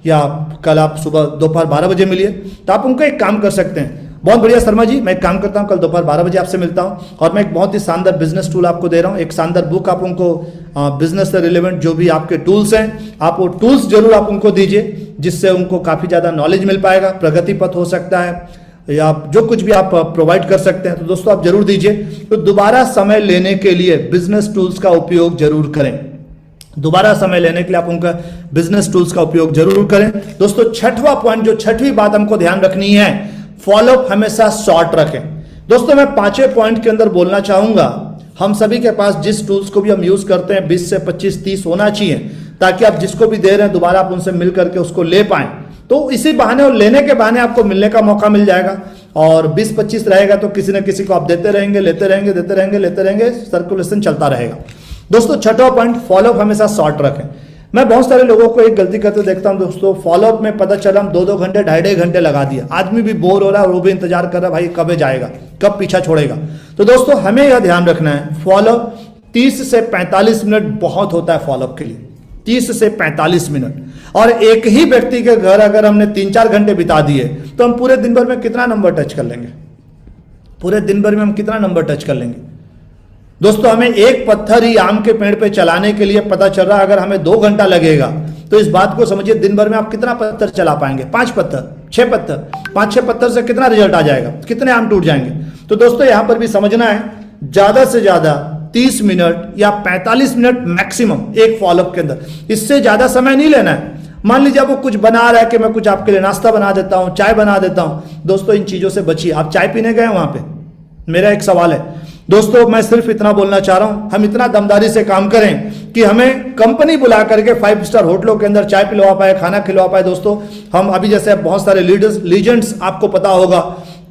या कल आप सुबह दोपहर 12 बजे मिलिए। तो आप उनको एक काम कर सकते हैं, बहुत बढ़िया शर्मा जी, मैं एक काम करता हूँ, कल दोपहर 12 बजे आपसे मिलता हूँ और मैं एक बहुत ही शानदार बिजनेस टूल आपको दे रहा हूँ, एक शानदार बुक आप उनको बिजनेस से रिलेवेंट जो भी आपके टूल्स हैं, आप वो टूल्स जरूर आप उनको दीजिए, जिससे उनको काफ़ी ज़्यादा नॉलेज मिल पाएगा, प्रगति पथ हो सकता है या जो कुछ भी आप प्रोवाइड कर सकते हैं। तो दोस्तों आप जरूर दीजिए। तो दोबारा समय लेने के लिए बिजनेस टूल्स का उपयोग जरूर करें, दोबारा समय लेने के लिए आप उनका बिजनेस टूल्स का उपयोग जरूर करें। दोस्तों छठवां पॉइंट, जो छठवीं बात हमको ध्यान रखनी है, फॉलोअप हमेशा शॉर्ट रखें। दोस्तों मैं 5वें पॉइंट के अंदर बोलना चाहूंगा, हम सभी के पास जिस टूल्स को भी हम यूज करते हैं 20 से 25 30 होना चाहिए, ताकि आप जिसको भी दे रहे हैं दोबारा आप उनसे मिल करके उसको ले पाएं। तो इसी बहाने और लेने के बहाने आपको मिलने का मौका मिल जाएगा, और 20-25 रहेगा तो किसी न किसी को आप देते रहेंगे, लेते रहेंगे, देते रहेंगे, लेते रहेंगे, सर्कुलेशन चलता रहेगा। दोस्तों छठवां पॉइंट, फॉलोअप हमेशा शॉर्ट रखें। मैं बहुत सारे लोगों को एक गलती करते देखता हूं दोस्तों, फॉलोअप में पता चला हम 2-2 घंटे 2.5 घंटे लगा दिया, आदमी भी बोर हो रहा है और वो भी इंतजार कर रहा है भाई कब जाएगा, कब पीछा छोड़ेगा। तो दोस्तों हमें यह ध्यान रखना है, फॉलोअप 30 से 45 मिनट बहुत होता है फॉलोअप के लिए, 30 से 45 मिनट। और एक ही व्यक्ति के घर अगर हमने 3-4 घंटे बिता दिए तो हम पूरे दिन भर में कितना नंबर टच कर लेंगे, पूरे दिन भर में हम कितना नंबर टच कर लेंगे। दोस्तों हमें एक पत्थर ही आम के पेड़ पे चलाने के लिए पता चल रहा है अगर हमें 2 घंटा लगेगा, तो इस बात को समझिए दिन भर में आप कितना पत्थर चला पाएंगे, 5 पत्थर, 6 पत्थर, 5-6 पत्थर से कितना रिजल्ट आ जाएगा, कितने आम टूट जाएंगे। तो दोस्तों यहां पर भी समझना है, ज्यादा से ज्यादा 30 मिनट या 45 मिनट मैक्सिमम एक फॉलोअप के अंदर, इससे ज्यादा समय नहीं लेना है। मान लीजिए वो कुछ बना रहा है कि मैं कुछ आपके लिए नाश्ता बना देता हूं, चाय बना देता हूं, दोस्तों इन चीजों से बचिए। आप चाय पीने गए वहां पे, मेरा एक सवाल है दोस्तों, मैं सिर्फ इतना बोलना चाह रहा हूं, हम इतना दमदारी से काम करें कि हमें कंपनी बुला करके 5 स्टार होटलों के अंदर चाय पिलवा पाए, खाना खिलवा पाए। दोस्तों हम अभी जैसे बहुत सारे लीजेंड्स आपको पता होगा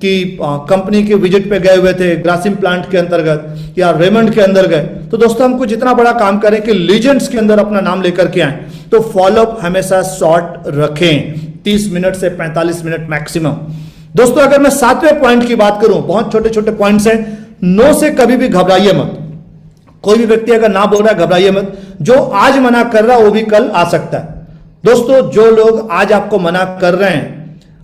कि कंपनी के विजिट पे गए हुए थे, ग्रासिम प्लांट के अंतर्गत या रेमंड के अंदर गए। तो दोस्तों हमको जितना बड़ा काम करें कि लीजेंड्स के अंदर अपना नाम लेकर के आए, तो फॉलोअप हमेशा शॉर्ट रखें, 30 मिनट से 45 मिनट मैक्सिमम। दोस्तों अगर मैं 7वें पॉइंट की बात करूं, बहुत छोटे छोटे पॉइंट्स हैं, नो से कभी भी घबराइए मत। कोई भी व्यक्ति अगर ना बोल रहा है घबराइए मत, जो आज मना कर रहा है वो भी कल आ सकता है। दोस्तों जो लोग आज आपको मना कर रहे हैं,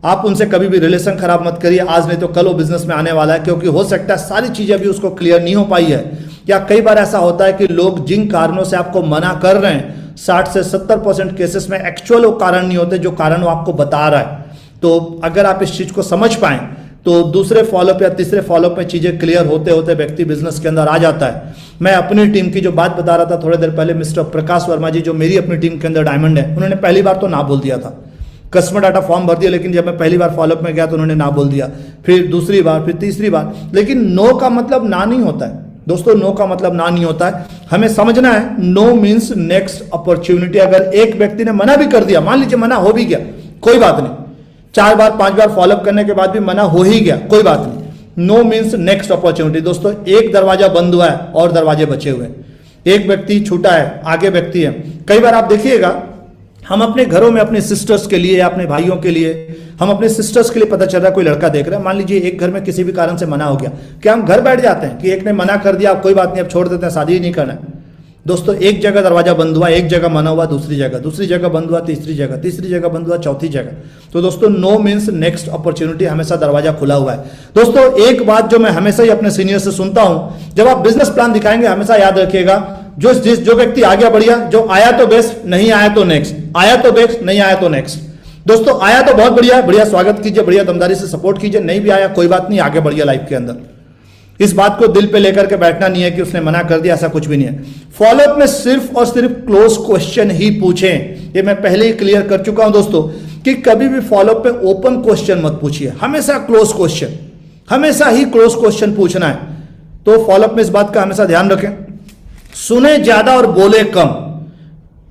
आप उनसे कभी भी रिलेशन खराब मत करिए, आज नहीं तो कल वो बिजनेस में आने वाला है, क्योंकि हो सकता है सारी चीजें अभी उसको क्लियर नहीं हो पाई है। या कई बार ऐसा होता है कि लोग जिन कारणों से आपको मना कर रहे हैं, 60 से 70% केसेस में एक्चुअल वो कारण नहीं होते जो कारण वो आपको बता रहा है। तो अगर आप इस चीज को समझ पाएं तो दूसरे फॉलोअप या तीसरे फॉलोअप में चीजें क्लियर होते होते व्यक्ति बिजनेस के अंदर आ जाता है। मैं अपनी टीम की जो बात बता रहा था थोड़ी देर पहले, मिस्टर प्रकाश वर्मा जी जो मेरी अपनी टीम के अंदर डायमंड है, उन्होंने पहली बार तो ना बोल दिया था, कस्टमर डाटा फॉर्म भर दिया, लेकिन जब मैं पहली बार फॉलोअप में गया तो उन्होंने ना बोल दिया, फिर दूसरी बार, फिर तीसरी बार। लेकिन नो का मतलब ना नहीं होता है दोस्तों, नो का मतलब ना नहीं होता है। हमें समझना है नो मीन्स नेक्स्ट अपॉर्चुनिटी। अगर एक व्यक्ति ने मना भी कर दिया, मान लीजिए मना हो भी गया, कोई बात नहीं, 4 बार 5 बार फॉलोअप करने के बाद भी मना हो ही गया, कोई बात नहीं। No means next opportunity. दोस्तों एक दरवाजा बंद हुआ है और दरवाजे बचे हुए हैं, एक व्यक्ति छूटा है, आगे व्यक्ति है। कई बार आप देखिएगा, हम अपने घरों में अपने सिस्टर्स के लिए या अपने भाइयों के लिए, हम अपने सिस्टर्स के लिए पता चल रहा है कोई लड़का देख रहा है, मान लीजिए एक घर में किसी भी कारण से मना हो गया, क्या हम घर बैठ जाते हैं कि एक ने मना कर दिया अब कोई बात नहीं, अब छोड़ देते हैं, शादी ही नहीं करना है। दोस्तों एक जगह दरवाजा बंद हुआ, एक जगह मना हुआ, दूसरी जगह बंद हुआ, तीसरी जगह बंद हुआ, चौथी जगह। तो दोस्तों नो मीन्स नेक्स्ट अपॉर्चुनिटी, हमेशा दरवाजा खुला हुआ है। दोस्तों एक बात जो मैं हमेशा ही अपने सीनियर से सुनता हूं, जब आप बिजनेस प्लान दिखाएंगे हमेशा याद रखिएगा, जो व्यक्ति आ गया बढ़िया, जो आया तो बेस्ट, नहीं आया तो नेक्स्ट, आया तो बेस्ट, नहीं आया तो नेक्स्ट। दोस्तों आया तो बहुत बढ़िया, बढ़िया स्वागत कीजिए, बढ़िया दमदारी से सपोर्ट कीजिए, नहीं भी आया कोई बात नहीं, आगे बढ़िए लाइफ के अंदर। इस बात को दिल पे लेकर के बैठना नहीं है कि उसने मना कर दिया, ऐसा कुछ भी नहीं है। फॉलोअप में सिर्फ और सिर्फ क्लोज क्वेश्चन ही पूछें, ये मैं पहले ही क्लियर कर चुका हूं दोस्तों, कि कभी भी फॉलोअप पे ओपन क्वेश्चन मत पूछिए, हमेशा क्लोज क्वेश्चन, हमेशा ही क्लोज क्वेश्चन पूछना है। तो फॉलोअप में इस बात का हमेशा ध्यान रखें, सुने ज्यादा और बोले कम।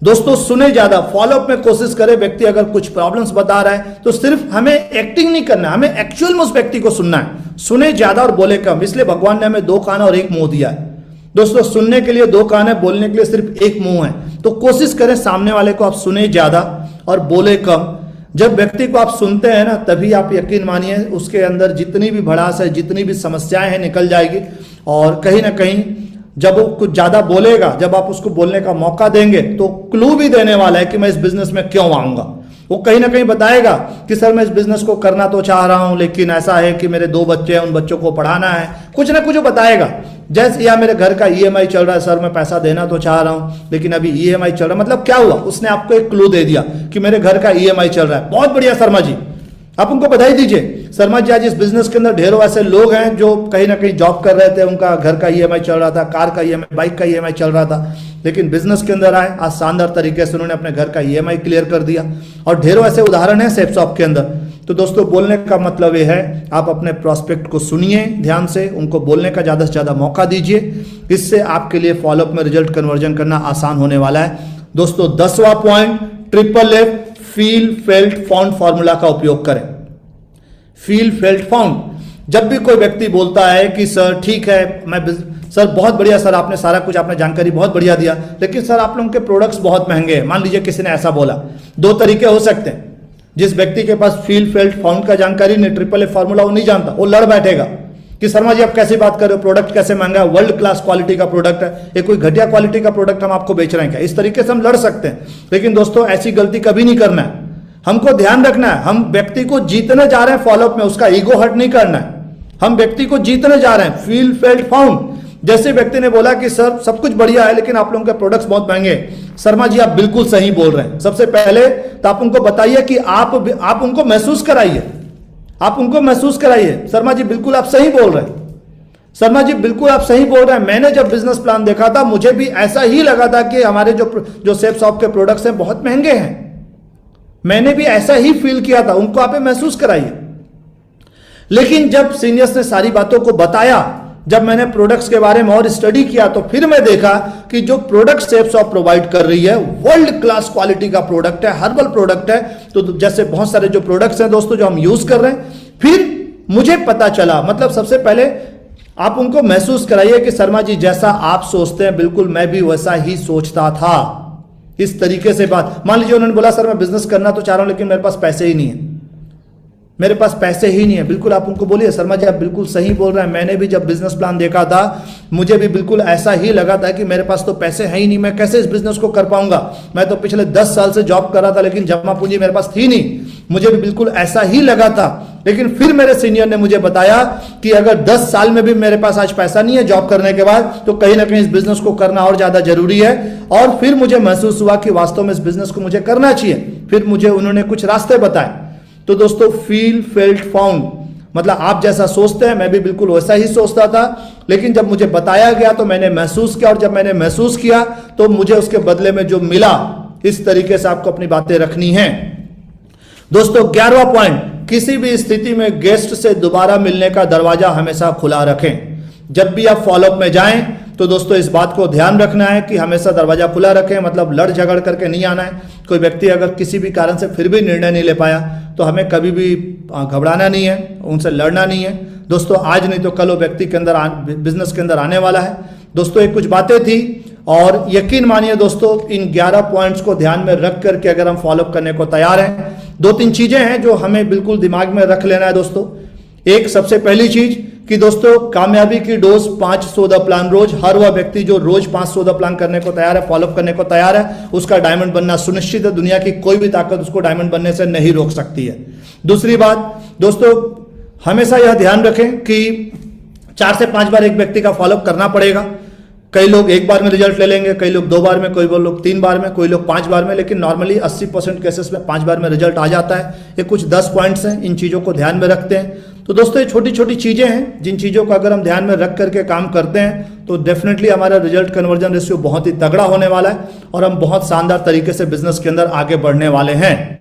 दोस्तों सुने ज्यादा, फॉलोअप में कोशिश करें, व्यक्ति अगर कुछ प्रॉब्लम्स बता रहा है तो सिर्फ हमें एक्टिंग नहीं करना है, हमें एक्चुअल में उस व्यक्ति को सुनना है। सुने ज्यादा और बोले कम, इसलिए भगवान ने हमें 2 कान और 1 मुंह दिया है। दोस्तों सुनने के लिए 2 कान है, बोलने के लिए सिर्फ 1 मुंह है। तो कोशिश करें सामने वाले को आप सुने ज्यादा और बोले कम। जब व्यक्ति को आप सुनते हैं ना, तभी आप यकीन मानिए उसके अंदर जितनी भी भड़ास है, जितनी भी समस्याएं हैं, निकल जाएगी। और कहीं ना कहीं जब वो कुछ ज्यादा बोलेगा, जब आप उसको बोलने का मौका देंगे, तो क्लू भी देने वाला है कि मैं इस बिजनेस में क्यों आऊंगा। वो कहीं ना कहीं बताएगा कि सर मैं इस बिजनेस को करना तो चाह रहा हूं, लेकिन ऐसा है कि मेरे 2 बच्चे हैं, उन बच्चों को पढ़ाना है, कुछ ना कुछ वो बताएगा। जैसे या मेरे घर का ईएमआई चल रहा है सर, मैं पैसा देना तो चाह रहा हूं लेकिन अभी ईएमआई चल रहा है। मतलब क्या हुआ, उसने आपको एक क्लू दे दिया कि मेरे घर का ईएमआई चल रहा है। बहुत बढ़िया शर्मा जी, आप उनको बधाई दीजिए। शर्मा जी, आज इस बिजनेस के अंदर ढेरों ऐसे लोग हैं जो कहीं ना कहीं जॉब कर रहे थे, उनका घर का ईएमआई चल रहा था, कार का ईएमआई, बाइक का ईएमआई चल रहा था, लेकिन बिजनेस के अंदर आए, आज शानदार तरीके से उन्होंने अपने घर का ईएमआई क्लियर कर दिया। और ढेरों ऐसे उदाहरण हैं सेपशॉप के अंदर। तो दोस्तों, बोलने का मतलब ये है, आप अपने प्रोस्पेक्ट को सुनिए ध्यान से, उनको बोलने का ज्यादा से ज्यादा मौका दीजिए। इससे आपके लिए फॉलोअप में रिजल्ट कन्वर्जन करना आसान होने वाला है। दोस्तों, 10वां point, triple F, feel, felt, found formula का उपयोग करें। Feel, felt, found. जब भी कोई व्यक्ति बोलता है कि सर ठीक है, सर बहुत बढ़िया सर, आपने सारा कुछ, आपने जानकारी बहुत बढ़िया दिया, लेकिन सर आप लोगों के प्रोडक्ट्स बहुत महंगे हैं। मान लीजिए किसी ने ऐसा बोला। 2 तरीके हो सकते हैं। जिस व्यक्ति के पास फील, फेल्ट, फाउंड का जानकारी नहीं, ट्रिपल एफ फॉर्मूला, वो नहीं जानता, वो लड़ बैठेगा कि शर्मा जी आप कैसी बात कर रहे हो, प्रोडक्ट कैसे महंगा है, वर्ल्ड क्लास क्वालिटी का प्रोडक्ट है, ये कोई घटिया क्वालिटी का प्रोडक्ट हम आपको बेच रहे हैं क्या। इस तरीके से हम लड़ सकते हैं। लेकिन दोस्तों, ऐसी गलती कभी नहीं करना है। हमको ध्यान रखना है, हम व्यक्ति को जीतने जा रहे हैं फॉलोअप में, उसका ईगो हर्ट नहीं करना है। हम व्यक्ति को जीतने जा रहे हैं। Feel, felt, found. जैसे व्यक्ति ने बोला कि सर सब कुछ बढ़िया है लेकिन आप लोगों के प्रोडक्ट्स बहुत महंगे हैं। शर्मा जी, आप बिल्कुल सही बोल रहे हैं। सबसे पहले तो आप उनको बताइए कि आप उनको महसूस कराइए, आप उनको महसूस कराइए, शर्मा जी बिल्कुल आप सही बोल रहे हैं, शर्मा जी बिल्कुल आप सही बोल रहे हैं। मैंने जब बिजनेस प्लान देखा था, मुझे भी ऐसा ही लगा था कि हमारे जो सेपशॉप के प्रोडक्ट्स हैं बहुत महंगे हैं। मैंने भी ऐसा ही फील किया था। उनको आप महसूस कराइए। लेकिन जब सीनियर्स ने सारी बातों को बताया, जब मैंने प्रोडक्ट्स के बारे में और स्टडी किया, तो फिर मैं देखा कि जो प्रोडक्ट सेपशॉप प्रोवाइड कर रही है वर्ल्ड क्लास क्वालिटी का प्रोडक्ट है, हर्बल प्रोडक्ट है। तो जैसे बहुत सारे जो प्रोडक्ट्स हैं दोस्तों जो हम यूज कर रहे हैं, फिर मुझे पता चला, मतलब सबसे पहले आप उनको महसूस कराइए कि शर्मा जी जैसा आप सोचते हैं बिल्कुल मैं भी वैसा ही सोचता था। इस तरीके से बात, मान लीजिए उन्होंने बोला सर मैं बिजनेस करना तो चाह रहा हूं लेकिन मेरे पास पैसे ही नहीं है, मेरे पास पैसे ही नहीं है। बिल्कुल आप उनको बोलिए शर्मा जी आप बिल्कुल सही बोल रहे हैं, मैंने भी जब बिजनेस प्लान देखा था मुझे भी बिल्कुल ऐसा ही लगा था कि मेरे पास तो पैसे है ही नहीं, मैं कैसे इस बिजनेस को कर पाऊंगा। मैं तो पिछले 10 साल से जॉब कर रहा था लेकिन जमा पूंजी मेरे पास थी नहीं, मुझे भी बिल्कुल ऐसा ही लगा था। लेकिन फिर मेरे सीनियर ने मुझे बताया कि अगर 10 साल में भी मेरे पास आज पैसा नहीं है जॉब करने के बाद, तो कहीं ना कहीं इस बिजनेस को करना और ज्यादा जरूरी है। और फिर मुझे महसूस हुआ कि वास्तव में इस बिजनेस को मुझे करना चाहिए। फिर मुझे उन्होंने कुछ रास्ते बताए। तो दोस्तों, फील, फेल्ट, फाउंड, मतलब आप जैसा सोचते हैं मैं भी बिल्कुल वैसा ही सोचता था, लेकिन जब मुझे बताया गया तो मैंने महसूस किया, और जब मैंने महसूस किया तो मुझे उसके बदले में जो मिला, इस तरीके से आपको अपनी बातें रखनी हैं। दोस्तों, 11वां पॉइंट, किसी भी स्थिति में गेस्ट से दोबारा मिलने का दरवाजा हमेशा खुला रखें। जब भी आप फॉलोअप में जाएं तो दोस्तों इस बात को ध्यान रखना है कि हमेशा दरवाजा खुला रखें, मतलब लड़ झगड़ करके नहीं आना है। कोई व्यक्ति अगर किसी भी कारण से फिर भी निर्णय नहीं ले पाया तो हमें कभी भी घबराना नहीं है, उनसे लड़ना नहीं है। दोस्तों, आज नहीं तो कल वो व्यक्ति के अंदर बिजनेस के अंदर आने वाला है। दोस्तों, ये कुछ बातें थी, और यकीन मानिए दोस्तों इन 11 पॉइंट्स को ध्यान में रख करके अगर हम फॉलोअप करने को तैयार हैं, 2-3 चीजें हैं जो हमें बिल्कुल दिमाग में रख लेना है दोस्तों। एक, सबसे पहली चीज कि दोस्तों कामयाबी की डोज 500 द प्लान रोज। हर वह व्यक्ति जो रोज 500 द प्लान करने को तैयार है, फॉलोअप करने को तैयार है, उसका डायमंड बनना सुनिश्चित है। दुनिया की कोई भी ताकत उसको डायमंड बनने से नहीं रोक सकती है। दूसरी बात दोस्तों, हमेशा यह ध्यान रखें कि 4 से 5 बार एक व्यक्ति का फॉलोअप करना पड़ेगा। कई लोग 1 बार में रिजल्ट ले लेंगे, कई लोग 2 बार में, कोई लोग 3 बार में, कोई लोग 5 बार में, लेकिन नॉर्मली 80% केसेस में 5 बार में रिजल्ट आ जाता है। ये कुछ 10 पॉइंट्स हैं, इन चीज़ों को ध्यान में रखते हैं। तो दोस्तों, ये छोटी छोटी चीज़ें हैं जिन चीज़ों को अगर हम ध्यान में रख करके काम करते हैं तो डेफिनेटली हमारा रिजल्ट कन्वर्जन रेशियो बहुत ही तगड़ा होने वाला है और हम बहुत शानदार तरीके से बिजनेस के अंदर आगे बढ़ने वाले हैं।